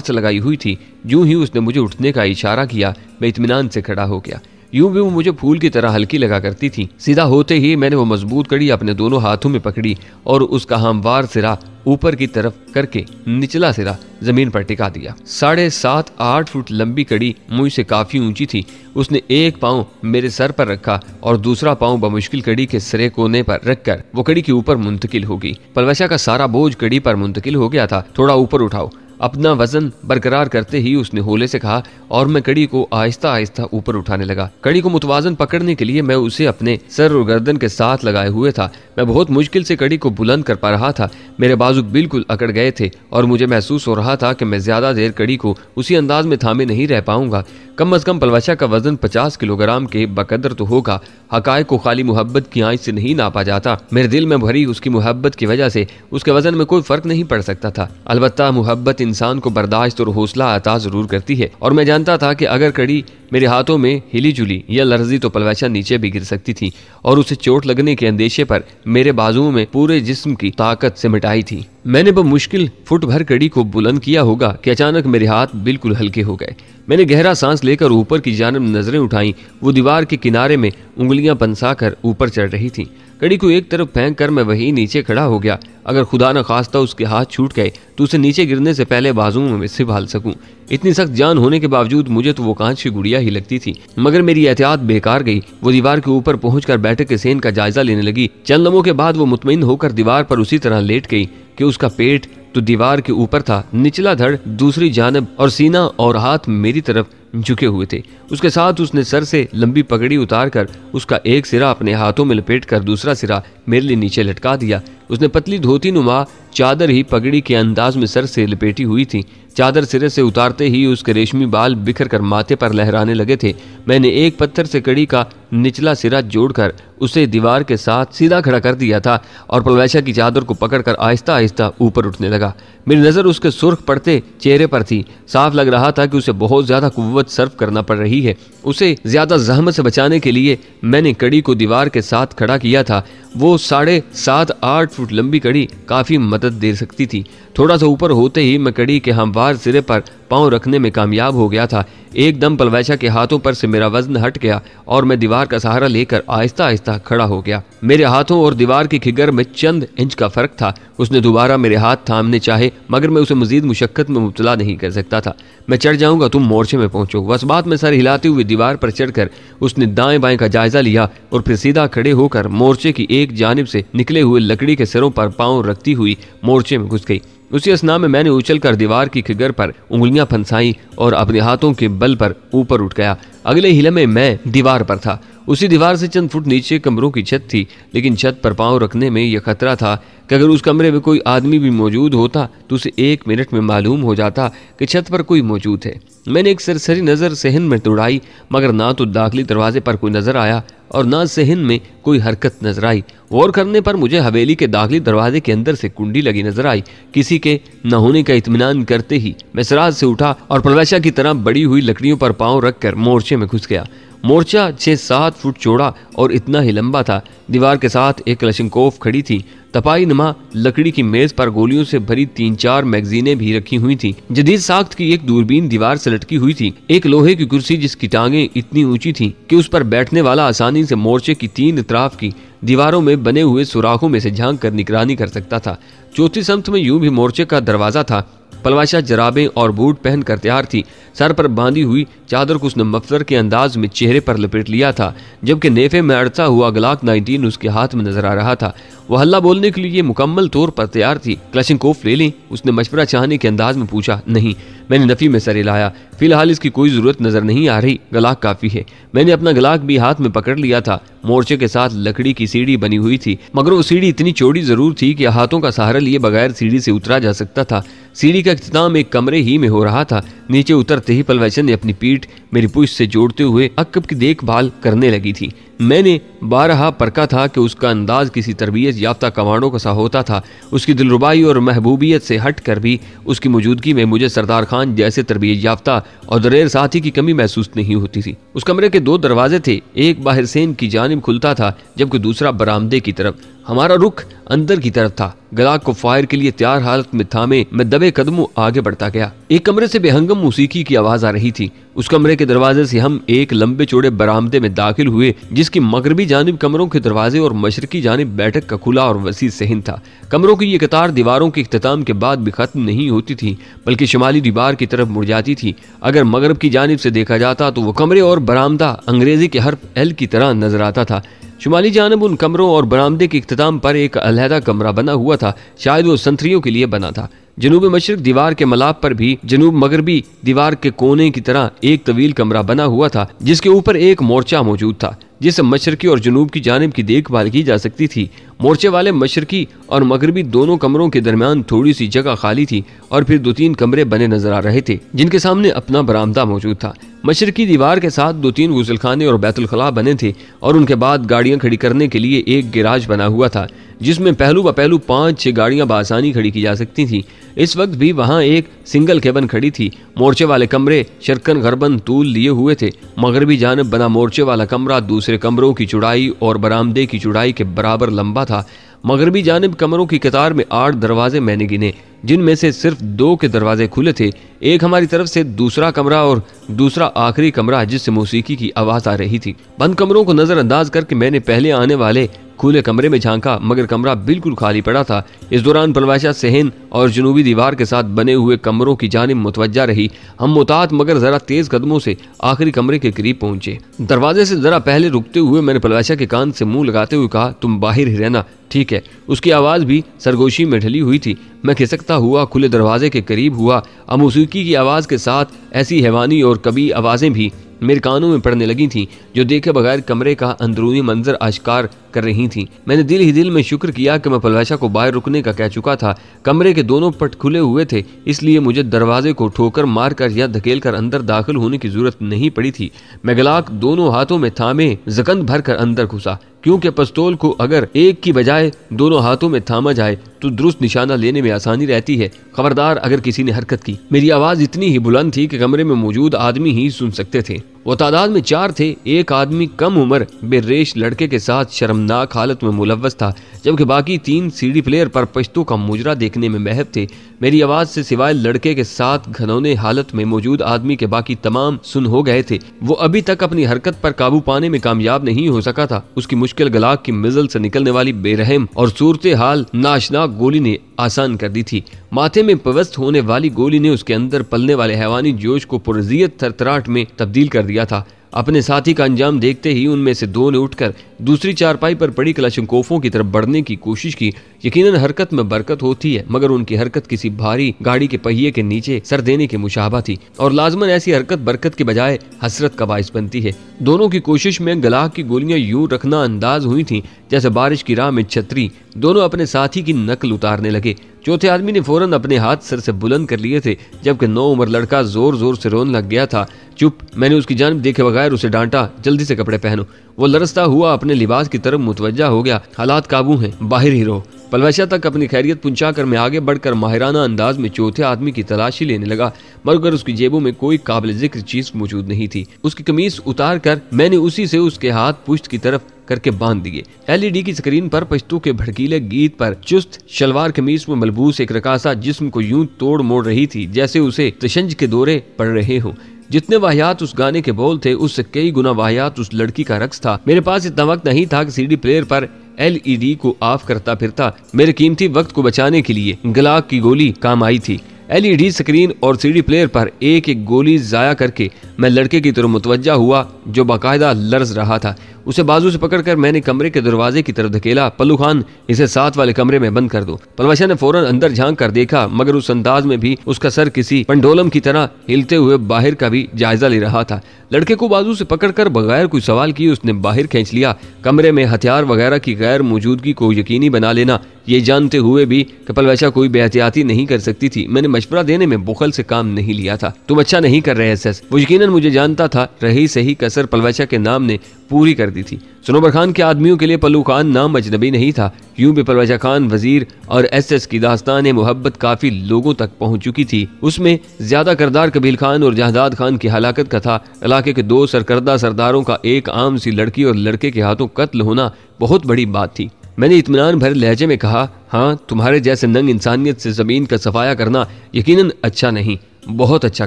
से लगाई हुई थी। यूं ही उसने मुझे उठने का इशारा किया। मैं इत्मीनान से खड़ा हो गया। यूं भी वो मुझे फूल की तरह हल्की लगा करती थी। सीधा होते ही मैंने वो मजबूत कड़ी अपने दोनों हाथों में पकड़ी और उसका हमवार सिरा ऊपर की तरफ करके निचला सिरा जमीन पर टिका दिया। 7.5-8 फुट लंबी कड़ी मुझसे काफी ऊंची थी। उसने एक पांव मेरे सर पर रखा और दूसरा पांव बमुश्किल कड़ी के सिरे कोने पर रखकर वो कड़ी के ऊपर मुंतकिल हो गई। पलवैसा का सारा बोझ कड़ी पर मुंतकिल हो गया था। थोड़ा ऊपर उठाओ। अपना वजन बरकरार करते ही उसने होले से कहा और मैं कड़ी को आहिस्ता आहिस्ता ऊपर उठाने लगा। कड़ी को मुतवाजन पकड़ने के लिए मैं उसे अपने सर और गर्दन के साथ लगाए हुए था। मैं बहुत मुश्किल से कड़ी को बुलंद कर पा रहा था। मेरे बाजू बिल्कुल अकड़ गए थे और मुझे महसूस हो रहा था कि मैं ज्यादा देर कड़ी को उसी अंदाज में थामे नहीं रह पाऊंगा। कम अज कम पलवैसा का वजन 50 किलोग्राम के बकदर तो होगा। हकायक को खाली मुहब्बत की आंच से नहीं नापा जाता। मेरे दिल में भरी उसकी मुहब्बत की वजह से उसके वजन में कोई फर्क नहीं पड़ सकता था। अलबत्ता मुहब्बत इंसान को बर्दाश्त और हौसला अता जरूर करती है और मैं जानता था कि अगर कड़ी मेरे हाथों में हिली जुली या लर्जी तो पलवैसा नीचे भी गिर सकती थी और उसे चोट लगने के अंदेशे पर मेरे बाजुओं में पूरे जिस्म की ताकत से मिटाई थी। मैंने बमुश्किल फुट भर कड़ी को बुलंद किया होगा कि अचानक मेरे हाथ बिल्कुल हल्के हो गए। मैंने गहरा सांस लेकर ऊपर की जानिब नजरें उठाई। वो दीवार के किनारे में उंगलियां पंसाकर ऊपर चढ़ रही थी। कड़ी को एक तरफ फेंक कर मैं वहीं नीचे खड़ा हो गया। अगर खुदा न खास्ता उसके हाथ छूट गए तो उसे नीचे गिरने से पहले बाजुओं में संभाल सकूं। इतनी सख्त जान होने के बावजूद मुझे तो वो कांच की गुड़िया ही लगती थी। मगर मेरी एहतियात बेकार गई। वो दीवार के ऊपर पहुंचकर बैठक के सेन का जायजा लेने लगी। चंद लम्हों के बाद वो मुतमईन होकर दीवार पर उसी तरह लेट गई कि उसका पेट तो दीवार के ऊपर था, निचला धड़ दूसरी जानब और सीना और हाथ मेरी तरफ झुके हुए थे। उसके साथ उसने सर से लंबी पगड़ी उतारकर उसका एक सिरा अपने हाथों में लपेटकर दूसरा सिरा मेरे लिए नीचे लटका दिया। उसने पतली धोती नुमा चादर ही पगड़ी के अंदाज में सर से लपेटी हुई थी। चादर सिरे से उतारते ही उसके रेशमी बाल बिखर कर माथे पर लहराने लगे थे। मैंने एक पत्थर से कड़ी का निचला सिरा जोड़कर उसे दीवार के साथ सीधा खड़ा कर दिया था और पलवैसा की चादर को पकड़कर आहिस्ता आहिस्ता ऊपर उठने लगा। मेरी नजर उसके सुर्ख पड़ते चेहरे पर थी। साफ लग रहा था कि उसे बहुत ज्यादा कुव्वत सर्व करना पड़ रही है। उसे ज्यादा जहमत से बचाने के लिए मैंने कड़ी को दीवार के साथ खड़ा किया था। वो 7.5-8 फुट लंबी कड़ी काफी मदद दे सकती थी। थोड़ा सा ऊपर होते ही मैं कड़ी के हमवार सिरे पर पांव रखने में कामयाब हो गया था। एकदम पलवैसा के हाथों पर से मेरा वजन हट गया और मैं दीवार का सहारा लेकर आहिस्ता आहिस्ता खड़ा हो गया। मेरे हाथों और दीवार की खिगर में चंद इंच का फर्क था। उसने दोबारा मेरे हाथ थामने चाहे मगर मैं उसे मजीद मुशक्कत में मुब्तला नहीं कर सकता था। मैं चढ़ जाऊंगा, तुम मोर्चे में पहुंचो। बस बात में सर हिलाते हुए दीवार पर चढ़कर उसने दाएं बाएं का जायजा लिया और फिर सीधा खड़े होकर मोर्चे की एक जानिब से निकले हुए लकड़ी के सिरों पर पांव रखती हुई मोर्चे में घुस गई। उसी अस्ना में मैंने उछलकर दीवार की खिगर पर उंगलियां फंसाई और अपने हाथों के बल पर ऊपर उठ गया। अगले हिले में मैं दीवार पर था। उसी दीवार से चंद फुट नीचे कमरों की छत थी, लेकिन छत पर पांव रखने में यह खतरा था कि अगर उस कमरे में कोई आदमी भी मौजूद होता तो उसे 1 मिनट में मालूम हो जाता कि छत पर कोई मौजूद है। मैंने एक सरसरी नजर सहन में दौड़ाई, मगर ना तो दाखिली दरवाजे पर कोई नजर आया और ना सहन में कोई हरकत नजर आई। गौर करने पर मुझे हवेली के दाखिली दरवाजे के अंदर से कुंडी लगी नजर आई। किसी के न होने का इत्मीनान करते ही मैं सराज से उठा और प्रवेशा की तरह बड़ी हुई लकड़ियों पर पांव रखकर मोर्चे में घुस गया। मोर्चा 6-7 फुट चौड़ा और इतना ही लंबा था। दीवार के साथ एक क्लशिंकोव खड़ी थी। तपाई नमा लकड़ी की मेज पर गोलियों से भरी 3-4 मैगजीनें भी रखी हुई थी। जदीद साख्त की एक दूरबीन दीवार से लटकी हुई थी। एक लोहे की कुर्सी जिसकी टांगें इतनी ऊंची थी कि उस पर बैठने वाला आसानी से मोर्चे की 3 इतराफ की दीवारों में बने हुए सुराखों में से झांक कर निगरानी कर सकता था। चौथी सम्त में यूं भी मोर्चे का दरवाजा था। पलवाशा जराबें और बूट पहन कर तैयार थी। सर पर बांधी हुई चादर को उसने मफलर के अंदाज में चेहरे पर लपेट लिया था, जबकि नेफे में अड़ता हुआ ग्लाक 19 उसके हाथ में नजर आ रहा था। वह हल्ला बोलने के लिए मुकम्मल तौर पर तैयार थी। क्लशिंकोव ले लें? उसने मशवरा चाहने के अंदाज में पूछा। नहीं, मैंने नफी में सर हिलाया। फिलहाल इसकी कोई जरूरत नजर नहीं आ रही, गलाक काफी है। मैंने अपना गलाक भी हाथ में पकड़ लिया था। मोर्चे के साथ लकड़ी की सीढ़ी बनी हुई थी, मगर वो सीढ़ी इतनी चौड़ी जरूर थी कि हाथों का सहारा लिए बगैर सीढ़ी से उतरा जा सकता था। सीढ़ी का इख्तिताम एक कमरे ही में हो रहा था। नीचे उतरते ही पलवैशन ने अपनी पीठ मेरी पूंछ से जोड़ते हुए अक्कब की देखभाल करने लगी थी। मैंने बारहा परखा था कि उसका अंदाज किसी तरबियत याफ्ता कमांडो का सा होता था। उसकी दिलरुबाई और महबूबियत से हट कर भी उसकी मौजूदगी में मुझे सरदार खान जैसे तरबियत याफ्ता और दरेर साथी की कमी महसूस नहीं होती थी। उस कमरे के 2 दरवाजे थे। एक बाहर सेन की जानिब खुलता था, जबकि दूसरा बरामदे की तरफ। हमारा रुख अंदर की तरफ था। गलाक को फायर के लिए तैयार हालत में थामे मैं दबे कदमों आगे बढ़ता गया। एक कमरे से बेहंगम मौसीकी की आवाज आ रही थी। उस कमरे के दरवाजे से हम एक लंबे चौड़े बरामदे में दाखिल हुए, जिसकी मगरबी जानिब कमरों के दरवाजे और मशरकी जानिब बैठक का खुला और वसी सहन था। कमरों की ये कतार दीवारों के इख्तिताम के बाद भी खत्म नहीं होती थी, बल्कि शुमाली दीवार की तरफ मुड़ जाती थी। अगर मगरब की जानिब से देखा जाता तो वो कमरे और बरामदा अंग्रेजी के हर्फ एल की तरह नजर आता था। शुमाली जानब उन कमरों और बरामदे के इख्तिताम पर एक अलहदा कमरा बना हुआ था। शायद वो संतरियों के लिए बना था। जनूब मशरक दीवार के मलाब पर भी जनूब मगरबी दीवार के कोने की तरह एक तवील कमरा बना हुआ था, जिसके ऊपर एक मोर्चा मौजूद था, जिससे मशरकी और जनूब की जानिब की देखभाल की जा सकती थी। मोर्चे वाले मशरकी और मगरबी दोनों कमरों के दरमियान थोड़ी सी जगह खाली थी और फिर 2-3 कमरे बने नजर आ रहे थे, जिनके सामने अपना बरामदा मौजूद था। मशरकी दीवार के साथ 2-3 गुसलखाने और बैतुल खला बने थे और उनके बाद गाड़ियां खड़ी करने के लिए एक गिराज बना हुआ था, जिसमें पहलू ब पहलू 5-6 गाड़ियां बासानी खड़ी की जा सकती थी। इस वक्त भी वहां एक सिंगल केबन खड़ी थी। मोर्चे वाले कमरे शरकन गरबन तूल लिए हुए थे। मगरबी जानब बना मोर्चे वाला कमरा दूसरे कमरों की चौड़ाई और बरामदे की चौड़ाई के बराबर लंबा था। मगरबी जानिब कमरों की कतार में 8 दरवाजे मैंने गिने, जिनमें से सिर्फ 2 के दरवाजे खुले थे। एक हमारी तरफ से दूसरा कमरा और दूसरा आखिरी कमरा जिससे मौसीकी की आवाज आ रही थी। बंद कमरों को नजरअंदाज करके मैंने पहले आने वाले खुले कमरे में झांका, मगर कमरा बिल्कुल खाली पड़ा था। इस दौरान पलवाशा सहन और जनूबी दीवार के साथ बने हुए कमरों की जानिब मुतवज्जा रही। हम मुतात मगर जरा तेज कदमों से आखिरी कमरे के करीब पहुंचे। दरवाजे से जरा पहले रुकते हुए मैंने पलवाशा के कान से मुंह लगाते हुए कहा, तुम बाहर ही रहना, ठीक है। उसकी आवाज भी सरगोशी में ढली हुई थी। मैं खिसकता हुआ खुले दरवाजे के करीब हुआ। अब मौसीकी की आवाज के साथ ऐसी हैवानी और कभी आवाजें भी मेरे कानों में पड़ने लगी थीं, जो देखे बगैर कमरे का अंदरूनी मंजर आश्कार कर रही थीं। मैंने दिल ही दिल में शुक्र किया कि मैं पलवाशा को बाहर रुकने का कह चुका था। कमरे के दोनों पट खुले हुए थे, इसलिए मुझे दरवाजे को ठोकर मारकर या धकेलकर अंदर दाखिल होने की जरूरत नहीं पड़ी थी। मैं गलाक दोनों हाथों में थामे जकंद भरकर अंदर घुसा, क्योंकि पिस्तौल को अगर एक की बजाय दोनों हाथों में थामा जाए तो दुरुस्त निशाना लेने में आसानी रहती है। खबरदार अगर किसी ने हरकत की। मेरी आवाज इतनी ही बुलंद थी कि कमरे में मौजूद आदमी ही सुन सकते थे। वो तादाद में 4 थे। एक आदमी कम उम्र बेरेश लड़के के साथ शर्मनाक हालत में मुलव्वस था, जबकि बाकी 3 सीडी प्लेयर पर पश्तों का मुजरा देखने में महब थे। मेरी आवाज से सिवाय लड़के के साथ घनौने हालत में मौजूद आदमी के बाकी तमाम सुन हो गए थे। वो अभी तक अपनी हरकत पर काबू पाने में कामयाब नहीं हो सका था। उसकी मुश्किल गलाक की मिजल से निकलने वाली बेरहम और सूरत हाल नाशनाक गोली ने आसान कर दी थी। माथे में पवस्त होने वाली गोली ने उसके अंदर पलने वाले हैवानी जोश को पुरजियत थरथराहट में तब्दील कर दिया था। अपने साथी का अंजाम देखते ही उनमें से 2 ने उठकर दूसरी चारपाई पर पड़ी क्लाशनकोफों की तरफ बढ़ने की कोशिश की। यकीनन हरकत में बरकत होती है, मगर उनकी हरकत किसी भारी गाड़ी के पहिए के नीचे सर देने के मुशाबा थी और लाजमन ऐसी हरकत बरकत के बजाय हसरत का बाइस बनती है। दोनों की कोशिश में गलाह की गोलियां यूं रखना अंदाज हुई थी जैसे बारिश की राह में छतरी। दोनों अपने साथी की नकल उतारने लगे। चौथे आदमी ने फौरन अपने हाथ सर से बुलंद कर लिए थे, जबकि 9 उम्र लड़का जोर जोर से रोने लग गया था। चुप, मैंने उसकी जानिब देखे बगैर उसे डांटा, जल्दी से कपड़े पहनो। वो लरसता हुआ अपने लिबास की तरफ मुतवज्जा हो गया। हालात काबू हैं, बाहर ही रहो। पलवशा तक अपनी खैरियत पुंचाकर मैं आगे बढ़कर माहिराना अंदाज में चौथे आदमी की तलाशी लेने लगा, मगर उसकी जेबों में कोई काबिल जिक्र चीज मौजूद नहीं थी। उसकी कमीज उतार कर मैंने उसी से उसके हाथ पुश्त की तरफ करके बांध दिए। एलईडी की स्क्रीन पर पश्तो के भड़कीले गीत पर चुस्त शलवार कमीज में मलबूस एक रकासा जिस्म को यूं तोड़ मोड़ रही थी जैसे उसे तशंज के दौरे पड़ रहे हों। जितने वाहियात उस गाने के बोल थे, उससे कई गुना वाहियात उस लड़की का रक्स था। मेरे पास इतना वक्त नहीं था कि सीडी प्लेयर पर एलईडी को ऑफ करता फिरता। मेरे कीमती वक्त को बचाने के लिए गलाक की गोली काम आई थी। एलईडी स्क्रीन और सीडी प्लेयर पर एक एक गोली जाया करके मैं लड़के की तरफ मुतवज्जा हुआ जो बाकायदा लर्ज रहा था। उसे बाजू से पकड़कर मैंने कमरे के दरवाजे की तरफ धकेला। पल्लू खान, इसे साथ वाले कमरे में बंद कर दो। पलवशा ने फौरन अंदर झांक कर देखा, मगर उस अंदाज में भी उसका सर किसी पंडोलम की तरह हिलते हुए बाहर का भी जायजा ले रहा था। लड़के को बाजू से पकड़कर बगैर कोई सवाल किए उसने बाहर खींच लिया। कमरे में हथियार वगैरह की गैर मौजूदगी को यकीनी बना लेना, ये जानते हुए भी कि पलवशा कोई बेहतियाती नहीं कर सकती थी, मैंने मशवरा देने में बुखल से काम नहीं लिया था। तुम अच्छा नहीं कर रहे एसएस। वो यकीनन मुझे जानता था, रही सही कसर पलवशा के नाम ने पूरी कर दी थी। सनोबर खान के आदमियों के लिए पल्लू खान नाम अजनबी नहीं था। यूं भी पलवशा खान वजीर और एसएस की दास्तान मोहब्बत काफी लोगों तक पहुंच चुकी थी। उसमें ज्यादा करदार कबील खान और जहदाद खान की हलाकत का था। इलाके के 2 सरकर्दा सरदारों का एक आम सी लड़की और लड़के के हाथों कत्ल होना बहुत बड़ी बात थी। मैंने इत्मीनान भरे लहजे में कहा, हाँ, तुम्हारे जैसे नंग इंसानियत से जमीन का सफाया करना यकीनन अच्छा नहीं, बहुत अच्छा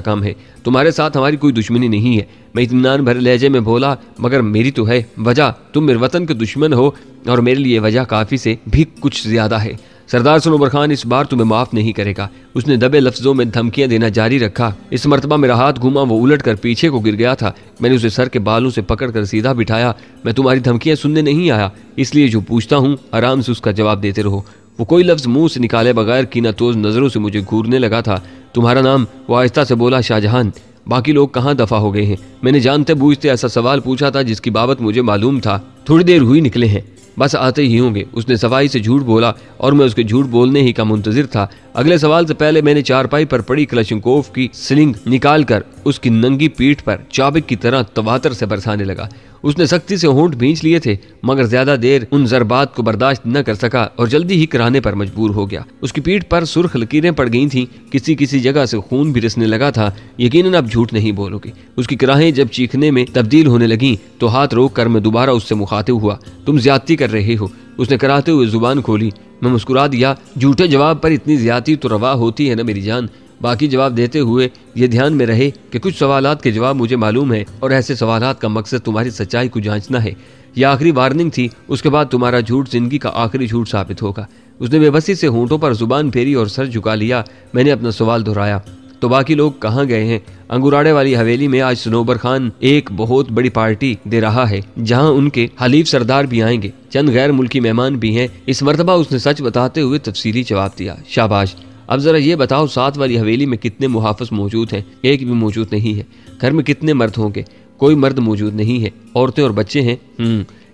काम है। तुम्हारे साथ हमारी कोई दुश्मनी नहीं है। मैं इत्मीनान भरे लहजे में बोला, मगर मेरी तो है वजह। तुम मेरे वतन के दुश्मन हो और मेरे लिए वजह काफी से भी कुछ ज्यादा है। सरदार सनोबर खान इस बार तुम्हें माफ नहीं करेगा। उसने दबे लफ्जों में धमकियां देना जारी रखा। इस मर्तबा मेरा हाथ घूमा, वो उलट कर पीछे को गिर गया था। मैंने उसे सर के बालों से पकड़कर सीधा बिठाया। मैं तुम्हारी धमकियां सुनने नहीं आया, इसलिए जो पूछता हूँ आराम से उसका जवाब देते रहो। वो कोई लफ्ज मुंह से निकाले बगैर कीनातोज नजरों से मुझे घूरने लगा था। तुम्हारा नाम? वो आहिस्ता से बोला, शाहजहान। बाकी लोग कहाँ दफा हो गए हैं? मैंने जानते बूझते ऐसा सवाल पूछा था जिसकी बाबत मुझे मालूम था। थोड़ी देर हुई निकले हैं, बस आते ही होंगे। उसने सफाई से झूठ बोला और मैं उसके झूठ बोलने ही का मुंतजिर था। अगले सवाल से पहले मैंने चारपाई पर पड़ी क्लाशनकोफ की स्लिंग निकालकर उसकी नंगी पीठ पर चाबिक की तरह तवातर से बरसाने लगा। उसने सख्ती से होंठ भींच लिए थे, मगर ज्यादा देर उन जरबात को बर्दाश्त न कर सका और जल्दी ही कराने पर मजबूर हो गया। उसकी पीठ पर सुर्ख लकीरें पड़ गई थीं, किसी किसी जगह से खून भी रिसने लगा था। यकीनन अब झूठ नहीं बोलोगे। उसकी कराहें जब चीखने में तब्दील होने लगीं तो हाथ रोक कर मैं दोबारा उससे मुखातिब हुआ। तुम ज्यादती कर रहे हो। उसने कराते हुए जुबान खोली। मैं मुस्कुरा दिया। झूठे जवाब पर इतनी ज्यादती तो रवा होती है ना मेरी जान। बाकी जवाब देते हुए ये ध्यान में रहे कि कुछ सवालात के जवाब मुझे मालूम है और ऐसे सवालात का मकसद तुम्हारी सच्चाई को जांचना है। यह आखिरी वार्निंग थी, उसके बाद तुम्हारा झूठ जिंदगी का आखिरी झूठ साबित होगा। उसने बेबसी से होंठों पर जुबान फेरी और सर झुका लिया। मैंने अपना सवाल दोहराया, तो बाकी लोग कहाँ गए हैं? अंगुराड़े वाली हवेली में आज सनोबर खान एक बहुत बड़ी पार्टी दे रहा है, जहां उनके हलीफ सरदार भी आएंगे, चंद गैर मुल्की मेहमान भी हैं। इस मर्तबा उसने सच बताते हुए तफसीली जवाब दिया। शाबाश। अब जरा ये बताओ, साथ वाली हवेली में कितने मुहाफिज मौजूद हैं? एक भी मौजूद नहीं है। घर में कितने मर्द होंगे? कोई मर्द मौजूद नहीं है। औरतें और बच्चे हैं?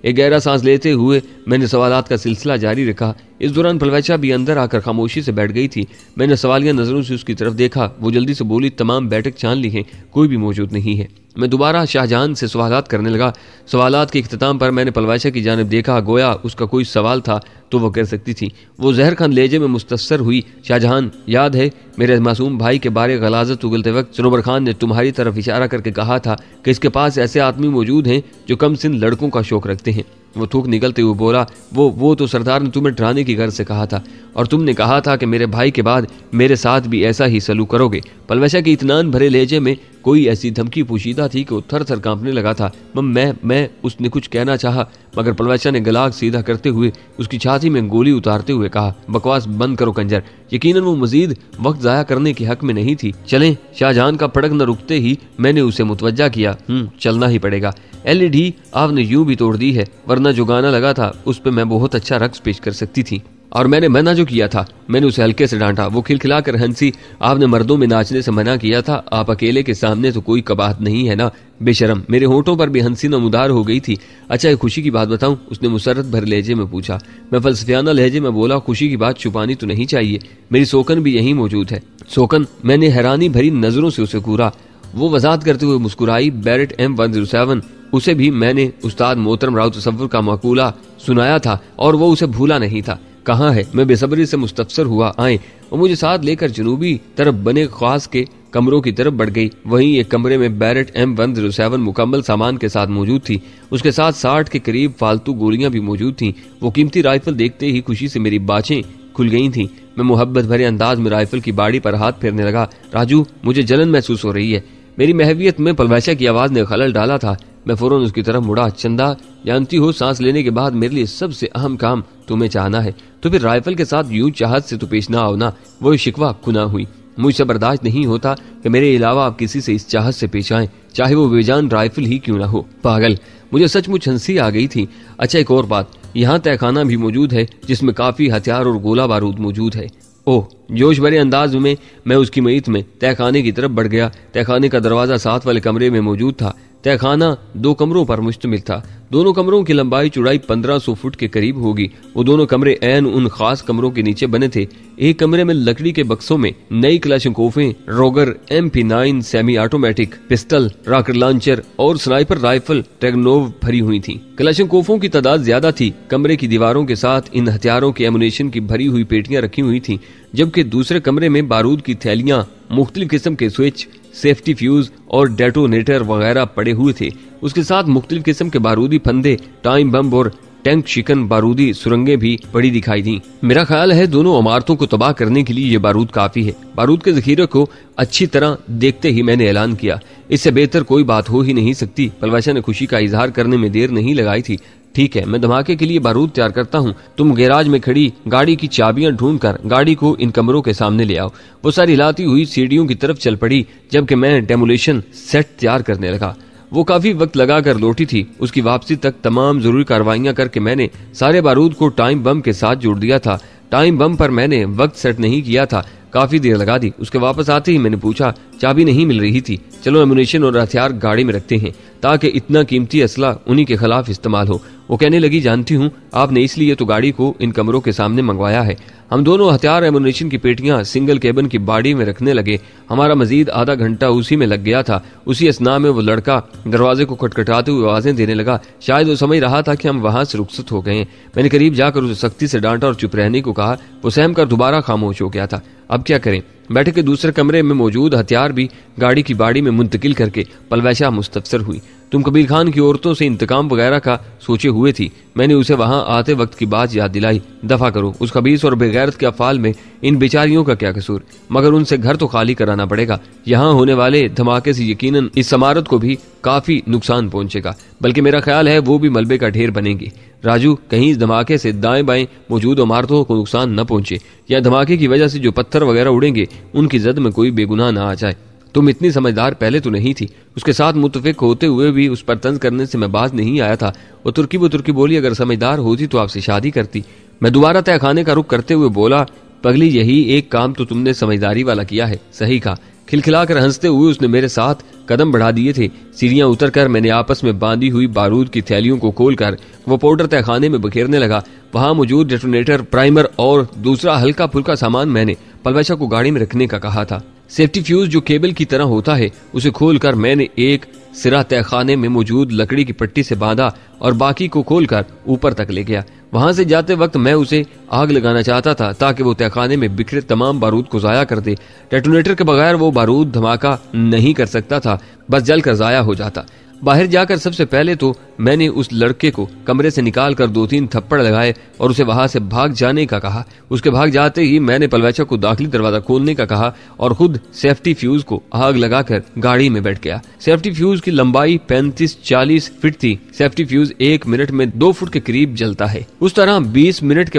एक गहरा सांस लेते हुए मैंने सवालात का सिलसिला जारी रखा। इस दौरान पलवशा भी अंदर आकर खामोशी से बैठ गई थी। मैंने सवालिया नजरों से उसकी तरफ देखा। वो जल्दी से बोली, तमाम बैठक छान ली है, कोई भी मौजूद नहीं है। मैं दोबारा शाहजहान से सवालात करने लगा। सवालात के इख्तिताम पर मैंने पलवशा की जानिब देखा, गोया उसका कोई सवाल था तो वो कर सकती थी। वो जहर खान लेजे में मुस्तफसर हुई। शाहजहान, याद है मेरे मासूम भाई के बारे गलाजत उगलते वक्त सनोबर खान ने तुम्हारी तरफ इशारा करके कहा था कि इसके पास ऐसे आदमी मौजूद हैं जो कम सिन लड़कों का शौक रखते हैं। वो थूक निकलते हुए बोला, वो तो सरदार ने तुम्हें डराने की गर्ज से कहा था और तुमने कहा था कि मेरे भाई के बाद मेरे साथ भी ऐसा ही सलूक करोगे। पलवशा के इत्मीनान भरे लहजे में कोई ऐसी धमकी पोशीदा थी कि वो थर थर कांपने लगा था। मैं उसने कुछ कहना चाहा, मगर पलवैसा ने गला सीधा करते हुए उसकी छाती में गोली उतारते हुए कहा, बकवास बंद करो कंजर। यकीनन वो मजीद वक्त जाया करने के हक में नहीं थी। चलें। शाहजहां का पड़क न रुकते ही मैंने उसे मुतवज्जा किया। चलना ही पड़ेगा। LED आपने यूं भी तोड़ दी है, वरना जो गाना लगा था उस पर मैं बहुत अच्छा रक्स पेश कर सकती थी। और मैंने मना जो किया था, मैंने उसे हल्के से डांटा। वो खिलखिला कर हंसी। आपने मर्दों में नाचने से मना किया था, आप अकेले के सामने तो कोई कबाहत नहीं है ना, बेशरम। मेरे होठों पर भी हंसी नमूदार हो गई थी। अच्छा, एक खुशी की बात बताऊं? उसने मुसरत भर लहजे में पूछा। मैं फलसफियाना लहजे में बोला, खुशी की बात छुपानी तो नहीं चाहिए, मेरी सोकन भी यहीं मौजूद है। सोकन? मैंने हैरानी भरी नजरों से उसे घूरा। वो वजाहत करते हुए मुस्कुराई। बैरेट M107, उसे भी मैंने उस्ताद मोहतरम राव तसव्वुर का मकूला सुनाया था और वो उसे भूला नहीं था। कहाँ है? मैं बेसब्री से मुस्तफसर हुआ। आए। और मुझे साथ लेकर जनूबी तरफ बने खास के कमरों की तरफ बढ़ गई। वहीं एक कमरे में बैरेट M107 मुकम्मल सामान के साथ मौजूद थी। उसके साथ 60 के करीब फालतू गोलियां भी मौजूद थीं। वो कीमती राइफल देखते ही खुशी से मेरी बाछें खुल गई थीं। मैं मोहब्बत भरे अंदाज में राइफल की बाड़ी पर हाथ फेरने लगा। राजू, मुझे जलन महसूस हो रही है। मेरी महवियत में पलवैसा की आवाज ने खलल डाला था। मैं फौरन उसकी तरफ मुड़ा। चंदा, जानती हो, सांस लेने के बाद मेरे लिए सबसे अहम काम तुम्हें चाहना है, तो फिर राइफल के साथ यूं चाहत से तो पेश ना आओ ना। वो शिकवा खुना हुई। मुझसे बर्दाश्त नहीं होता कि मेरे अलावा आप किसी से इस चाहत से पेश आएं, चाहे वो बेजान राइफल ही क्यों ना हो। पागल। मुझे सचमुच हंसी आ गई थी। अच्छा, एक और बात, यहाँ तहखाना भी मौजूद है जिसमें काफी हथियार और गोला बारूद मौजूद है। ओह। जोश भरे अंदाज में मैं उसकी मईत में तहखाने की तरफ बढ़ गया। तहखाने का दरवाजा साथ वाले कमरे में मौजूद था। तहखाना 2 कमरों पर मुश्तमिल था। दोनों कमरों की लंबाई चौड़ाई 1500 फुट के करीब होगी। वो दोनों कमरे ऐन उन खास कमरों के नीचे बने थे। एक कमरे में लकड़ी के बक्सों में नई क्लाशनकोफें, रोगर MP9 semi automatic pistol, rocket launcher और स्नाइपर राइफल टेगनोव भरी हुई थी। क्लाशनकोफों की तादाद ज्यादा थी। कमरे की दीवारों के साथ इन हथियारों की एमुनेशन की भरी हुई पेटियां रखी हुई थी, जबकि दूसरे कमरे में बारूद की थैलियां, मुख्तलिफ किस्म के स्विच, सेफ्टी फ्यूज और डेटोनेटर वगैरह पड़े हुए थे। उसके साथ मुख्तलिफ किस्म के बारूदी फंदे, टाइम बम और टैंक शिकन बारूदी सुरंगें भी पड़ी दिखाई दी। मेरा ख्याल है दोनों इमारतों को तबाह करने के लिए ये बारूद काफी है। बारूद के जखीरे को अच्छी तरह देखते ही मैंने ऐलान किया, इससे बेहतर कोई बात हो ही नहीं सकती। पलवैसा ने खुशी का इजहार करने में देर नहीं लगाई थी। ठीक है, मैं धमाके के लिए बारूद तैयार करता हूँ। तुम गैराज में खड़ी गाड़ी की चाबियां ढूंढकर गाड़ी को इन कमरों के सामने ले आओ। वो सारी हिलाती हुई सीढ़ियों की तरफ चल पड़ी, जबकि मैं डेमोलेशन सेट तैयार करने लगा। वो काफी वक्त लगा कर लौटी थी। उसकी वापसी तक तमाम जरूरी कार्रवाइयां करके मैंने सारे बारूद को टाइम बम के साथ जोड़ दिया था। टाइम बम पर मैंने वक्त सेट नहीं किया था, काफी देर लगा दी। उसके वापस आते ही मैंने पूछा, चाबी नहीं मिल रही थी। चलो एमुनेशन और हथियार गाड़ी में रखते हैं ताकि इतना कीमती असला उन्हीं के खिलाफ इस्तेमाल हो। वो कहने लगी, जानती हूँ आपने इसलिए तो गाड़ी को इन कमरों के सामने मंगवाया है। हम दोनों हथियार एमुनेशन की पेटियां सिंगल केबिन की बाड़ी में रखने लगे। हमारा मजीद आधा घंटा उसी में लग गया था। उसी असना में वो लड़का दरवाजे को खटखटाते हुए आवाजें देने लगा। शायद वो समझ रहा था कि हम वहां से रुखसत हो गए। मैंने करीब जाकर उसे सख्ती से डांटा और चुप रहने को कहा। वो सहम कर दोबारा खामोश हो गया था। अब क्या करें? बैठक के दूसरे कमरे में मौजूद हथियार भी गाड़ी की बाड़ी में मुंतकिल करके पलवैसा मुस्तफसर हुई। तुम कबीर खान की औरतों से इंतकाम वगैरह का सोचे हुए थी। मैंने उसे वहां आते वक्त की बात याद दिलाई। दफा करो, उस खबीस और बेगैरत के अफाल में इन बेचारियों का क्या कसूर? मगर उनसे घर तो खाली कराना पड़ेगा। यहाँ होने वाले धमाके से यकीनन इस इमारत को भी काफी नुकसान पहुंचेगा, बल्कि मेरा ख्याल है वो भी मलबे का ढेर बनेगी। राजू, कहीं इस धमाके से दाएं बाएं मौजूद इमारतों को नुकसान न पहुंचे, या धमाके की वजह से जो पत्थर वगैरह उड़ेंगे उनकी जद में कोई बेगुनाह न आ जाए। तुम इतनी समझदार पहले तो नहीं थी। उसके साथ मुतफिक होते हुए भी उस पर तंज करने से मैं बाज नहीं आया था। वो तुर्की बोली, अगर समझदार होती तो आपसे शादी करती। मैं दोबारा तहखाने का रुख करते हुए बोला, पगली, यही एक काम तो तुमने समझदारी वाला किया है। सही कहा। खिलखिलाकर हंसते हुए उसने मेरे साथ कदम बढ़ा दिए थे। सीढ़ियां उतरकर मैंने आपस में बांधी हुई बारूद की थैलियों को खोलकर वो पाउडर तहखाने में बखेरने लगा। वहां मौजूद डेटोनेटर, प्राइमर और दूसरा हल्का फुल्का सामान मैंने पलवैसा को गाड़ी में रखने का कहा था। सेफ्टी फ्यूज जो केबल की तरह होता है, उसे खोलकर मैंने एक सिरा तहखाने में मौजूद लकड़ी की पट्टी से बांधा और बाकी को खोलकर ऊपर तक ले गया। वहां से जाते वक्त मैं उसे आग लगाना चाहता था ताकि वो तहखाने में बिखरे तमाम बारूद को जाया कर दे। डेटोनेटर के बगैर वो बारूद धमाका नहीं कर सकता था, बस जल कर जाया हो जाता। बाहर जाकर सबसे पहले तो मैंने उस लड़के को कमरे से निकालकर 2-3 थप्पड़ लगाए और उसे वहां से भाग जाने का कहा। उसके भाग जाते ही मैंने पलवैचा को दाखिली दरवाजा खोलने का कहा और खुद सेफ्टी फ्यूज को आग लगाकर गाड़ी में बैठ गया। सेफ्टी फ्यूज की लंबाई 35-40 फीट थी। सेफ्टी फ्यूज 1 मिनट में 2 फुट के करीब जलता है। इस तरह 20 मिनट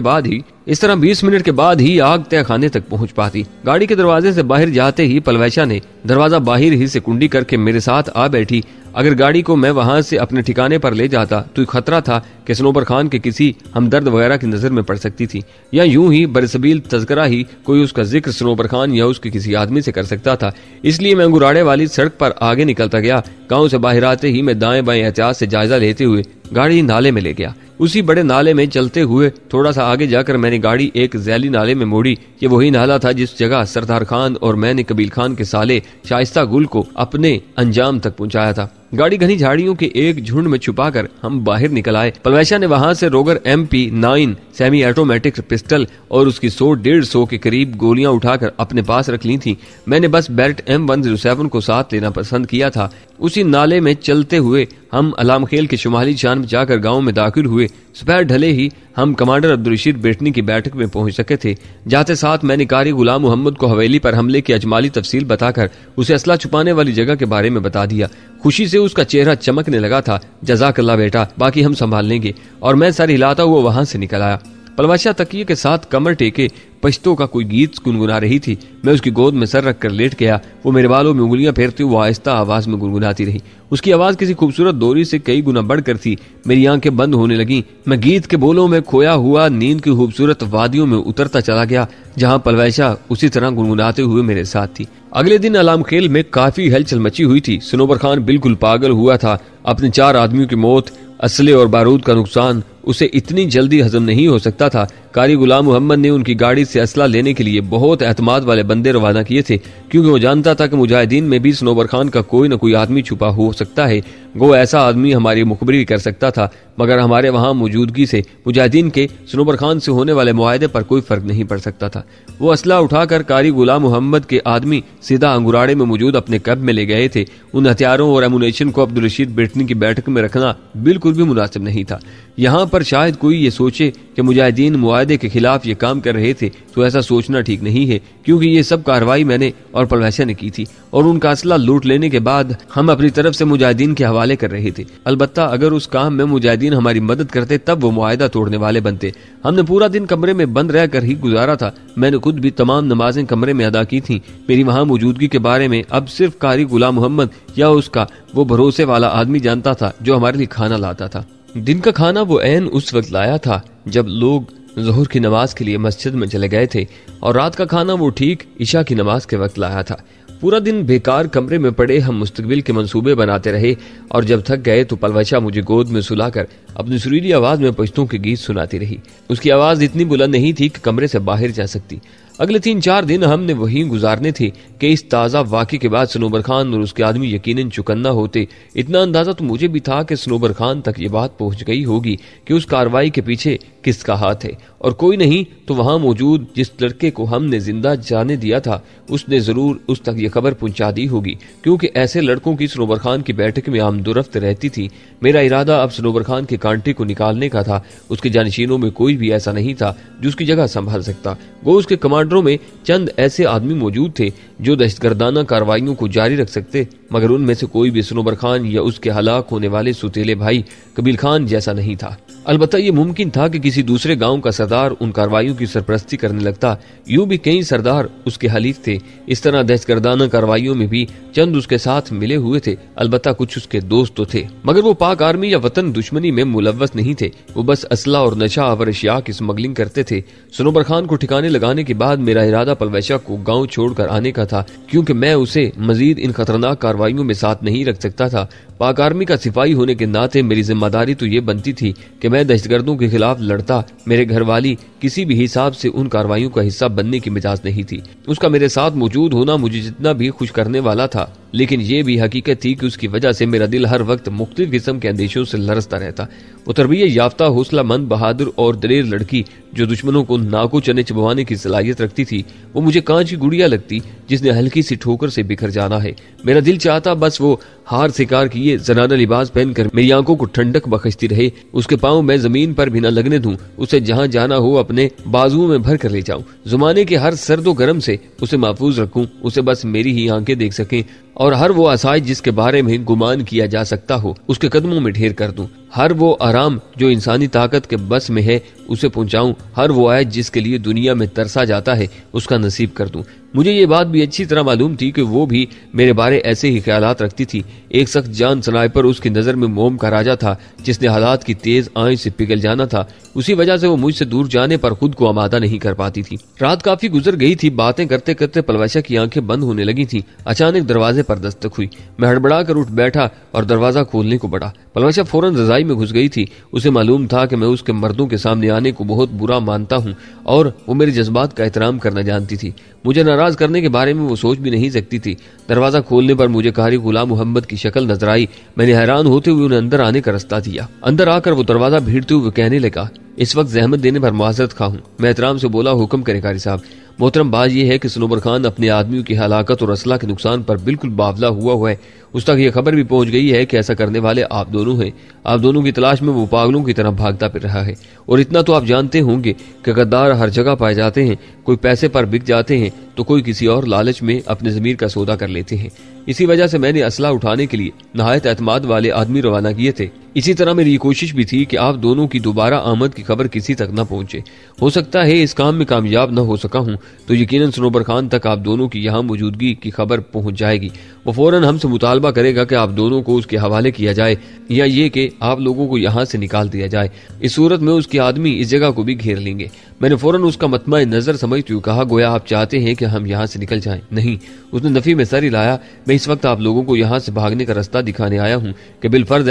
के बाद ही आग तहखाने तक पहुंच पाती। गाड़ी के दरवाजे से बाहर जाते ही पलवैचा ने दरवाजा बाहर ही से कुंडी करके मेरे साथ आ बैठी। अगर गाड़ी को मैं वहां से अपने ठिकाने पर ले जाता तो खतरा था कि सनोबर खान के किसी हमदर्द वगैरह की नजर में पड़ सकती थी, या यूं ही बरसबील तज़किरा ही कोई उसका जिक्र सनोबर खान या उसके किसी आदमी से कर सकता था। इसलिए मैं अंगुराड़े वाली सड़क पर आगे निकलता गया। गांव से बाहर आते ही मैं दाएं बाएं एहतियात से जायजा लेते हुए गाड़ी नाले में ले गया। उसी बड़े नाले में चलते हुए थोड़ा सा आगे जाकर मैंने गाड़ी एक जैली नाले में मोड़ी। ये वही नाला था जिस जगह सरदार खान और मैंने कबील खान के साले शाइस्ता गुल को अपने अंजाम तक पहुंचाया था। गाड़ी घनी झाड़ियों के एक झुंड में छुपाकर हम बाहर निकल आए। पलवैचा ने वहां से रोगर MP9 सेमी ऑटोमेटिक पिस्टल और उसकी 100-150 के करीब गोलियां उठाकर अपने पास रख ली थी। मैंने बस बेल्ट M107 को साथ लेना पसंद किया था। उसी नाले में चलते हुए हम अलामखेल के शुमाली जान में जाकर गांव में दाखिल हुए। सुबह ढले ही हम कमांडर अब्दुल रशीद बेटनी की बैठक में पहुंच सके थे। जाते साथ मैंने कारी गुलाम मोहम्मद को हवेली पर हमले की अजमाली तफसील बताकर उसे असला छुपाने वाली जगह के बारे में बता दिया। खुशी से उसका चेहरा चमकने लगा था। जज़ाकल्लाह बेटा, बाकी हम संभाल लेंगे। और मैं सर हिलाता हुआ वहां से निकल आया। पलवैचा तकिए के साथ कमर टेके पश्तो का कोई गीत गुनगुना रही थी। मैं उसकी गोद में सर रखकर लेट गया। वो मेरे बालों में उंगलियां फेरती हुई आहिस्ता आवाज में गुनगुनाती रही। उसकी आवाज किसी खूबसूरत दोरी से कई गुना बढ़कर थी। मेरी आंखें बंद होने लगी। मैं गीत के बोलों में खोया हुआ नींद की खूबसूरत वादियों में उतरता चला गया, जहां पलवैचा उसी तरह गुनगुनाते हुए मेरे साथ थी। अगले दिन अलामखेल में काफी हलचल मची हुई थी। सनोबर खान बिल्कुल पागल हुआ था। अपने 4 आदमियों की मौत, असले और बारूद का नुकसान उसे इतनी जल्दी हजम नहीं हो सकता था। कारी गुलाम मोहम्मद ने उनकी गाड़ी से असला लेने के लिए बहुत एतमाद वाले बंदे रवाना किए थे, क्योंकि वो जानता था कि मुजाहिदीन में भी सनोबर खान का कोई न कोई आदमी छुपा हो सकता है। वो ऐसा आदमी हमारी मुखबरी कर सकता था, मगर हमारे वहां मौजूदगी से मुजाहिदीन के सनोबर खान से होने वाले मुआहदे पर कोई फर्क नहीं पड़ सकता था। वो असला उठाकर कारी गुलाम मोहम्मद के आदमी सीधा अंगुराड़े में मौजूद अपने कैब में ले गए थे। उन हथियारों और एमुनेशन को अब्दुल रशीद बेटनी की बैठक में रखना बिल्कुल भी मुनासिब नहीं था। यहाँ पर शायद कोई ये सोचे कि मुजाहिदीन मुआहदे के खिलाफ ये काम कर रहे थे, तो ऐसा सोचना ठीक नहीं है, क्योंकि ये सब कार्रवाई मैंने और पलवैचा ने की थी और उनका असला लूट लेने के बाद हम अपनी तरफ से मुजाहिदीन के हवाले कर रहे थे। अलबत्ता अगर उस काम में मुजाहिदीन हमारी मदद करते तब वो मुआहदा तोड़ने वाले बनते। हमने पूरा दिन कमरे में बंद रहकर ही गुजारा था। मैंने खुद भी तमाम नमाजें कमरे में अदा की थी। मेरी वहां मौजूदगी के बारे में अब सिर्फ कारी गुलाम मोहम्मद या उसका वो भरोसे वाला आदमी जानता था जो हमारे लिए खाना लाता था। दिन का खाना वो ऐन उस वक्त लाया था जब लोग ज़ोहर की नमाज के लिए मस्जिद में चले गए थे, और रात का खाना वो ठीक इशा की नमाज के वक्त लाया था। पूरा दिन बेकार कमरे में पड़े हम मुस्तकबिल के मंसूबे बनाते रहे, और जब थक गए तो पलवैचा मुझे गोद में सुलाकर अपनी सुरीली आवाज में पश्तों के गीत सुनाती रही। उसकी आवाज इतनी बुलंद नहीं थी कि कमरे से बाहर जा सकती। अगले 3-4 दिन हमने वहीं गुजारने थे कि इस ताज़ा वाक़े के बाद सनोबर खान और उसके आदमी यकीनन चुकन्ना होते। इतना अंदाजा तो मुझे भी था कि सनोबर खान तक ये बात पहुंच गई होगी कि उस कार्रवाई के पीछे किसका हाथ है, और कोई नहीं तो वहां मौजूद जिस लड़के को हमने जिंदा जाने दिया था उसने जरूर उस तक ये खबर पहुंचा दी होगी, क्योंकि ऐसे लड़कों की सनोबर खान की बैठक में आमदोरफ्त रहती थी। मेरा इरादा अब सनोबर खान के कांटे को निकालने का था। उसके जानशीनों में कोई भी ऐसा नहीं था जो उसकी जगह संभाल सकता। वो उसके कमांडरों में चंद ऐसे आदमी मौजूद थे जो दहशतगर्दाना कार्रवाइयों को जारी रख सकते, मगर उनमें से कोई भी सनोबर खान या उसके हलाक होने वाले सुतीले भाई कबील खान जैसा नहीं था। अलबत्ता ये मुमकिन था कि किसी दूसरे गांव का सरदार उन कार्रवाइयों की सरपरस्ती करने लगता। यूं भी कई सरदार उसके हलीफ थे। इस तरह दहशतगर्दाना कार्रवाइयों में भी चंद उसके साथ मिले हुए थे। अलबत्ता कुछ उसके दोस्त तो थे, मगर वो पाक आर्मी या वतन दुश्मनी में मुलव्वस नहीं थे। वो बस असला और नशा आवर अशिया की स्मगलिंग करते थे। सनोबर खान को ठिकाने लगाने के बाद मेरा इरादा पलवैचा को गाँव छोड़कर आने का था, क्योंकि मैं उसे मजीद इन खतरनाक कार्रवाइयों में साथ नहीं रख सकता था। पाक आर्मी का सिपाही होने के नाते मेरी जिम्मेदारी तो ये बनती थी कि मैं दहशतगर्दों के खिलाफ लड़ता। मेरे घर वाली किसी भी हिसाब से उन कार्रवाइयों का हिस्सा बनने की मिजाज नहीं थी। उसका मेरे साथ मौजूद होना मुझे जितना भी खुश करने वाला था लेकिन ये भी हकीकत थी कि उसकी वजह से मेरा दिल हर वक्त मुख्तलिफ किस्म के अंदेशों से लरसता रहता। वो तरबियत याफ्ता, हौसलामंद, बहादुर और दलेर लड़की जो दुश्मनों को नाकों चने चबवाने की सलाहियत रखती थी, वो मुझे कांच की गुड़िया लगती जिसने हल्की सी ठोकर से बिखर जाना है। मेरा दिल चाहता बस वो हार शिकार किए जनाना लिबास पहनकर मेरी आंखों को ठंडक बख्शती रहे, उसके पांव मैं जमीन पर भी न लगने दूं, उसे जहां जाना हो अपने बाजुओं में भर कर ले जाऊं, जुमाने के हर सर्दो गर्म से उसे महफूज रखूं, उसे बस मेरी ही आंखें देख सकें और हर वो आसाइश जिसके बारे में गुमान किया जा सकता हो उसके कदमों में ढेर कर दूं, हर वो आराम जो इंसानी ताकत के बस में है उसे पहुंचाऊं, हर वो आयत जिसके लिए दुनिया में तरसा जाता है उसका नसीब कर दूं। मुझे ये बात भी अच्छी तरह मालूम थी कि वो भी मेरे बारे ऐसे ही ख्यालात रखती थी। एक सख्त जान स्नाइपर उसकी नजर में मोम का राजा था जिसने हालात की तेज आंच से पिघल जाना था। उसी वजह से वो मुझसे दूर जाने पर खुद को आमादा नहीं कर पाती थी। रात काफी गुजर गई थी। बातें करते करते पलवैशा की आंखें बंद होने लगी थी। अचानक दरवाजे पर दस्तक हुई। मैं हड़बड़ा कर उठ बैठा और दरवाजा खोलने को बढ़ा। पलवैशा फौरन रजाई में घुस गई थी। उसे मालूम था कि मैं उसके मर्दों के सामने आने को बहुत बुरा मानता हूँ और वो मेरे जज्बात का एहतराम करना जानती थी। मुझे नाराज करने के बारे में वो सोच भी नहीं सकती थी। दरवाजा खोलने पर मुझे कारी गुलाम मोहम्मद की शक्ल नजर आई। मैंने हैरान होते हुए उन्हें अंदर आने का रास्ता दिया। अंदर आकर वो दरवाजा भीड़ते हुए कहने लगा, इस वक्त जहमत देने पर माजरत खा हूँ। मैं एहतराम से बोला, हुक्म करें कारी साहब। मोहतरम बात यह है कि सनोबर खान अपने आदमियों की हलाकत और असला के नुकसान पर बिल्कुल बावला हुआ है। उस तक यह खबर भी पहुंच गई है कि ऐसा करने वाले आप दोनों हैं। आप दोनों की तलाश में वो पागलों की तरह भागता फिर रहा है। और इतना तो आप जानते होंगे कि गद्दार हर जगह पाए जाते हैं। कोई पैसे पर बिक जाते हैं तो कोई किसी और लालच में अपने जमीर का सौदा कर लेते हैं। इसी वजह से मैंने असला उठाने के लिए नहायत एतमाद वाले आदमी रवाना किए थे। इसी तरह मेरी ये कोशिश भी थी कि आप दोनों की दोबारा आमद की खबर किसी तक न पहुंचे। हो सकता है इस काम में कामयाब न हो सका हूं तो यकीनन सनोबर खान तक आप दोनों की यहाँ मौजूदगी की खबर पहुंच जाएगी। वो फौरन हमसे मुतालबा करेगा कि आप दोनों को उसके हवाले किया जाए या ये कि आप लोगों को यहाँ से निकाल दिया जाए। इस सूरत में उसके आदमी इस जगह को भी घेर लेंगे। मैंने फौरन उसका मतमा नजर समझते हुए कहा, गोया आप चाहते हैं कि हम यहाँ से निकल जाएं। नहीं, उसने नफी में सर हिलाया। मैं इस वक्त आप लोगों को यहाँ से भागने का रास्ता दिखाने आया हूँ कि बिलफर्ज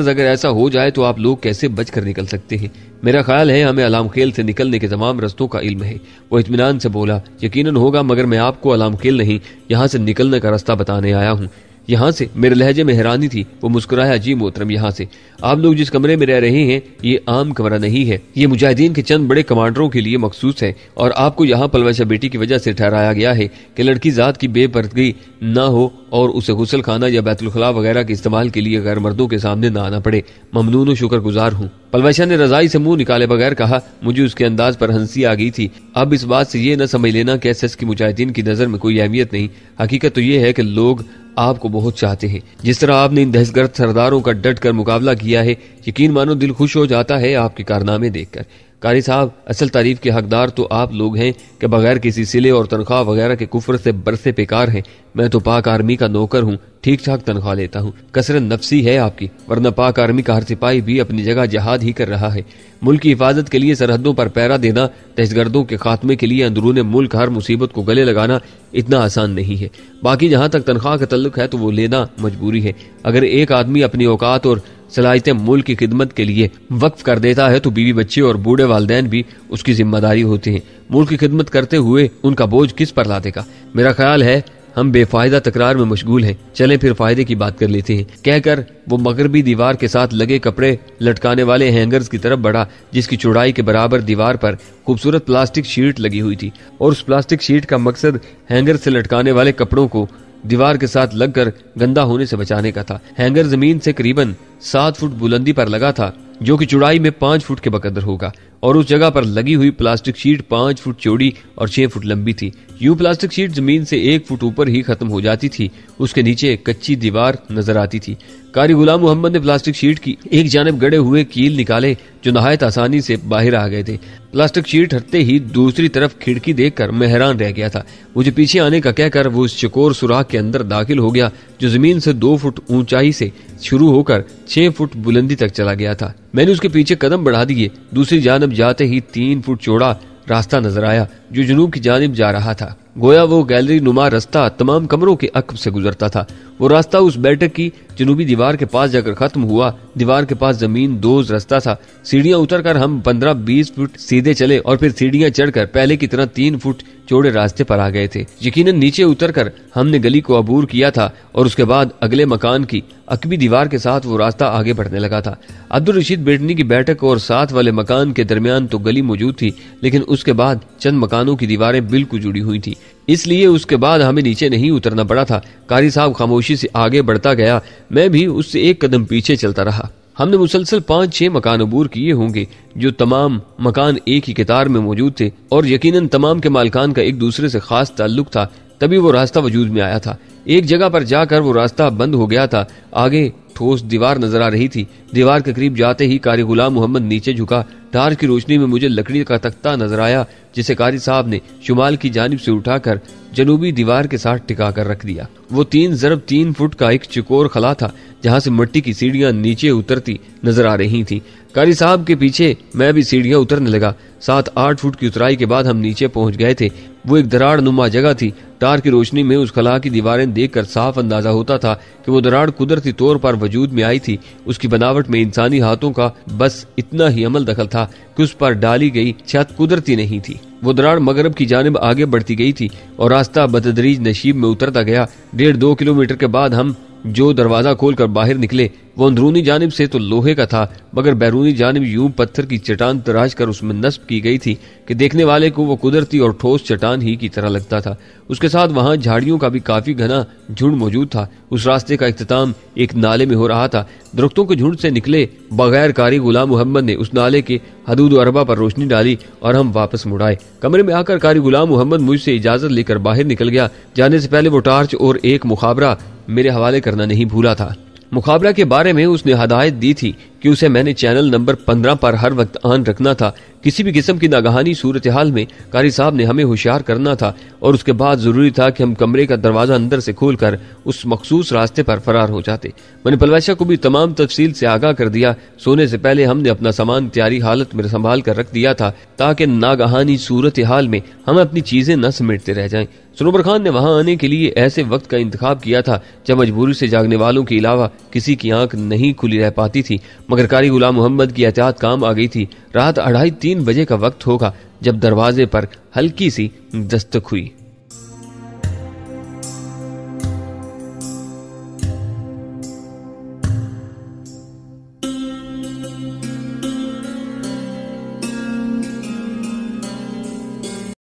अगर ऐसा हो जाए तो आप लोग कैसे बच कर निकल सकते हैं। मेरा ख्याल है हमें अलाम खेल से निकलने के तमाम रस्तों का इल्म है। वो इत्मीनान से बोला, यकीनन होगा, मगर मैं आपको अलाम खेल नहीं यहाँ से निकलने का रास्ता बताने आया हूँ। यहाँ से? मेरे लहजे में हैरानी थी। वो मुस्कुराया, जी मोहतरम, यहाँ से। आप लोग जिस कमरे में रह रहे हैं ये आम कमरा नहीं है। ये मुजाहिदीन के चंद बड़े कमांडरों के लिए मखसूस है और आपको यहाँ पलवैशा बेटी की वजह से ठहराया गया है कि लड़की जात की बेपर्दगी न हो और उसे गुस्ल खाना या बैतुल खला वगैरह के इस्तेमाल के लिए गैर मर्दों के सामने न आना पड़े। ममनून और शुक्रगुजार हूँ। पलवैशा ने रजाई से मुंह निकाले बगैर कहा। मुझे उसके अंदाज पर हंसी आ गई थी। अब इस बात से ये न समझ लेना कि एसएस की मुजाहिदीन की नजर में कोई अहमियत नहीं। हकीकत तो ये है कि लोग आपको बहुत चाहते हैं। जिस तरह आपने इन दहशतगर्द सरदारों का डट कर मुकाबला किया है, यकीन मानो दिल खुश हो जाता है आपके कारनामे देखकर। कारी साहब, असल तारीफ के हकदार तो आप लोग हैं कि बगैर किसी सिले और तनख्वाह वगैरह के कुफ्र से बरसे बेकार हैं। मैं तो पाक आर्मी का नौकर हूँ, ठीक ठाक तनख्वाह लेता हूँ। कसरत नफसी है आपकी, वरना पाक आर्मी का हर सिपाही भी अपनी जगह जहाद ही कर रहा है। मुल्क की हिफाजत के लिए सरहदों पर पहरा देना, दहशतगर्दों के खात्मे के लिए अंदरूने मुल्क हर मुसीबत को गले लगाना इतना आसान नहीं है। बाकी जहाँ तक तनख्वाह का तल्लुक है तो वो लेना मजबूरी है। अगर एक आदमी अपनी औकात और सलाहियतें मुल्क की खिदमत के लिए वक्फ कर देता है तो बीवी बच्चे और बूढ़े वालिदैन भी उसकी जिम्मेदारी होते हैं। मुल्क की खिदमत करते हुए उनका बोझ किस पर ला देगा। मेरा ख्याल है हम बेफायदा तकरार में मशगूल हैं, चलें फिर फायदे की बात कर लेते हैं। कहकर वो मगरबी दीवार के साथ लगे कपड़े लटकाने वाले हैंगर्स की तरफ बढ़ा जिसकी चौड़ाई के बराबर दीवार पर खूबसूरत प्लास्टिक शीट लगी हुई थी और उस प्लास्टिक शीट का मकसद हैंगर से लटकाने वाले कपड़ों को दीवार के साथ लगकर गंदा होने से बचाने का था। हैंगर जमीन से करीबन 7 फुट बुलंदी पर लगा था जो कि चौड़ाई में 5 फुट के बकदर होगा और उस जगह पर लगी हुई प्लास्टिक शीट 5 फुट चौड़ी और 6 फुट लंबी थी। यूं प्लास्टिक शीट जमीन से 1 फुट ऊपर ही खत्म हो जाती थी। उसके नीचे कच्ची दीवार नजर आती थी। कारी गुलाम मोहम्मद ने प्लास्टिक शीट की एक जानिब गड़े हुए कील निकाले जो नहायत आसानी से बाहर आ गए थे। प्लास्टिक शीट हटते ही दूसरी तरफ खिड़की देखकर मैं हैरान रह गया था। मुझे पीछे आने का कहकर वो उस चकोर सुराख के अंदर दाखिल हो गया जो जमीन से 2 फुट ऊंचाई से शुरू होकर 6 फुट बुलंदी तक चला गया था। मैंने उसके पीछे कदम बढ़ा दिए। दूसरी जानब जाते ही 3 फुट चौड़ा रास्ता नजर आया जो जुनूब की जानिब जा रहा था। गोया वो गैलरी नुमा रास्ता तमाम कमरों के अक्ब से गुजरता था। वो रास्ता उस बैठक की जनूबी दीवार के पास जाकर खत्म हुआ। दीवार के पास जमीन दोज रास्ता था। सीढ़ियां उतरकर हम 15-20 फुट सीधे चले और फिर सीढ़ियां चढ़कर पहले की तरह 3 फुट चौड़े रास्ते पर आ गए थे। यकीनन नीचे उतरकर हमने गली को अबूर किया था और उसके बाद अगले मकान की अकबी दीवार के साथ वो रास्ता आगे बढ़ने लगा था। अब्दुल रशीद बेटनी की बैठक और साथ वाले मकान के दरमियान तो गली मौजूद थी, लेकिन उसके बाद चंद मकानों की दीवारें बिल्कुल जुड़ी हुई थी, इसलिए उसके बाद हमें नीचे नहीं उतरना पड़ा था। कारी साहब खामोशी से आगे बढ़ता गया, मैं भी उससे एक कदम पीछे चलता रहा। हमने मुसलसल 5-6 मकान अबूर किए होंगे, जो तमाम मकान एक ही कतार में मौजूद थे और यकीनन तमाम के मालिकान का एक दूसरे से खास ताल्लुक था। तभी वो रास्ता वजूद में आया था। एक जगह पर जाकर वो रास्ता बंद हो गया था। आगे ठोस दीवार नजर आ रही थी। दीवार के करीब जाते ही कारी गुलाम मोहम्मद नीचे झुका। टार्च की रोशनी में मुझे लकड़ी का तख्ता नजर आया, जिसे कारी साहब ने शुमाल की जानिब से उठाकर जनूबी दीवार के साथ टिका कर रख दिया। वो 3x3 फुट का एक चकोर खला था, जहां से मिट्टी की सीढ़ियां नीचे उतरती नजर आ रही थी। कारी साहब के पीछे मैं भी सीढ़ियां उतरने लगा। 7-8 फुट की उतराई के बाद हम नीचे पहुंच गए थे। वो एक दरार नुमा जगह थी। टार की रोशनी में उस खला की दीवारें देखकर साफ अंदाजा होता था कि वो दरार कुदरती तौर पर वजूद में आई थी। उसकी बनावट में इंसानी हाथों का बस इतना ही अमल दखल था कि उस पर डाली गई छत कुदरती नहीं थी। वो दरार मगरब की जानिब आगे बढ़ती गई थी और रास्ता बतदरीज नशीब में उतरता गया। 1.5-2 किलोमीटर के बाद हम जो दरवाजा खोलकर बाहर निकले, वो अंदरूनी जानिब से तो लोहे का था, मगर बैरूनी जानिब यूं पत्थर की चट्टान तराश कर उसमें नस्ब की गई थी कि देखने वाले को वो कुदरती और ठोस चट्टान ही की तरह लगता था। उसके साथ वहां झाड़ियों का भी काफी घना झुंड मौजूद था। उस रास्ते का इख्तिताम एक नाले में हो रहा था। दरख्तों के झुंड से निकले बगैर कारी गुलाम मोहम्मद ने उस नाले के हदूद अरबा पर रोशनी डाली और हम वापस मुड़ आए। कमरे में आकर कारी गुलाम मोहम्मद मुझसे इजाजत लेकर बाहर निकल गया। जाने से पहले वो टार्च और एक मुखाबरा मेरे हवाले करना नहीं भूला था। मुखाबरा के बारे में उसने हदायत दी थी कि उसे मैंने चैनल नंबर 15 पर हर वक्त ऑन रखना था। किसी भी किस्म की नागहानी सूरत हाल में कारी साहब ने हमें होशियार करना था और उसके बाद जरूरी था कि हम कमरे का दरवाजा अंदर से खोलकर उस मखसूस रास्ते पर फरार हो जाते। मैंने पलवैशा को भी तमाम तफसील से आगाह कर दिया। सोने से पहले हमने अपना सामान तैयारी हालत में संभाल कर रख दिया था, ताकि नागहानी सूरत हाल में हम अपनी चीजें न समेटते रह जाएं। सनोबर खान ने वहां आने के लिए ऐसे वक्त का इंतखाब किया था जब मजबूरी से जागने वालों के अलावा किसी की आंख नहीं खुली रह पाती थी, मगर कारी गुलाम मोहम्मद की एहतियात काम आ गई थी। रात 2:30-3 बजे का वक्त होगा जब दरवाजे पर हल्की सी दस्तक हुई।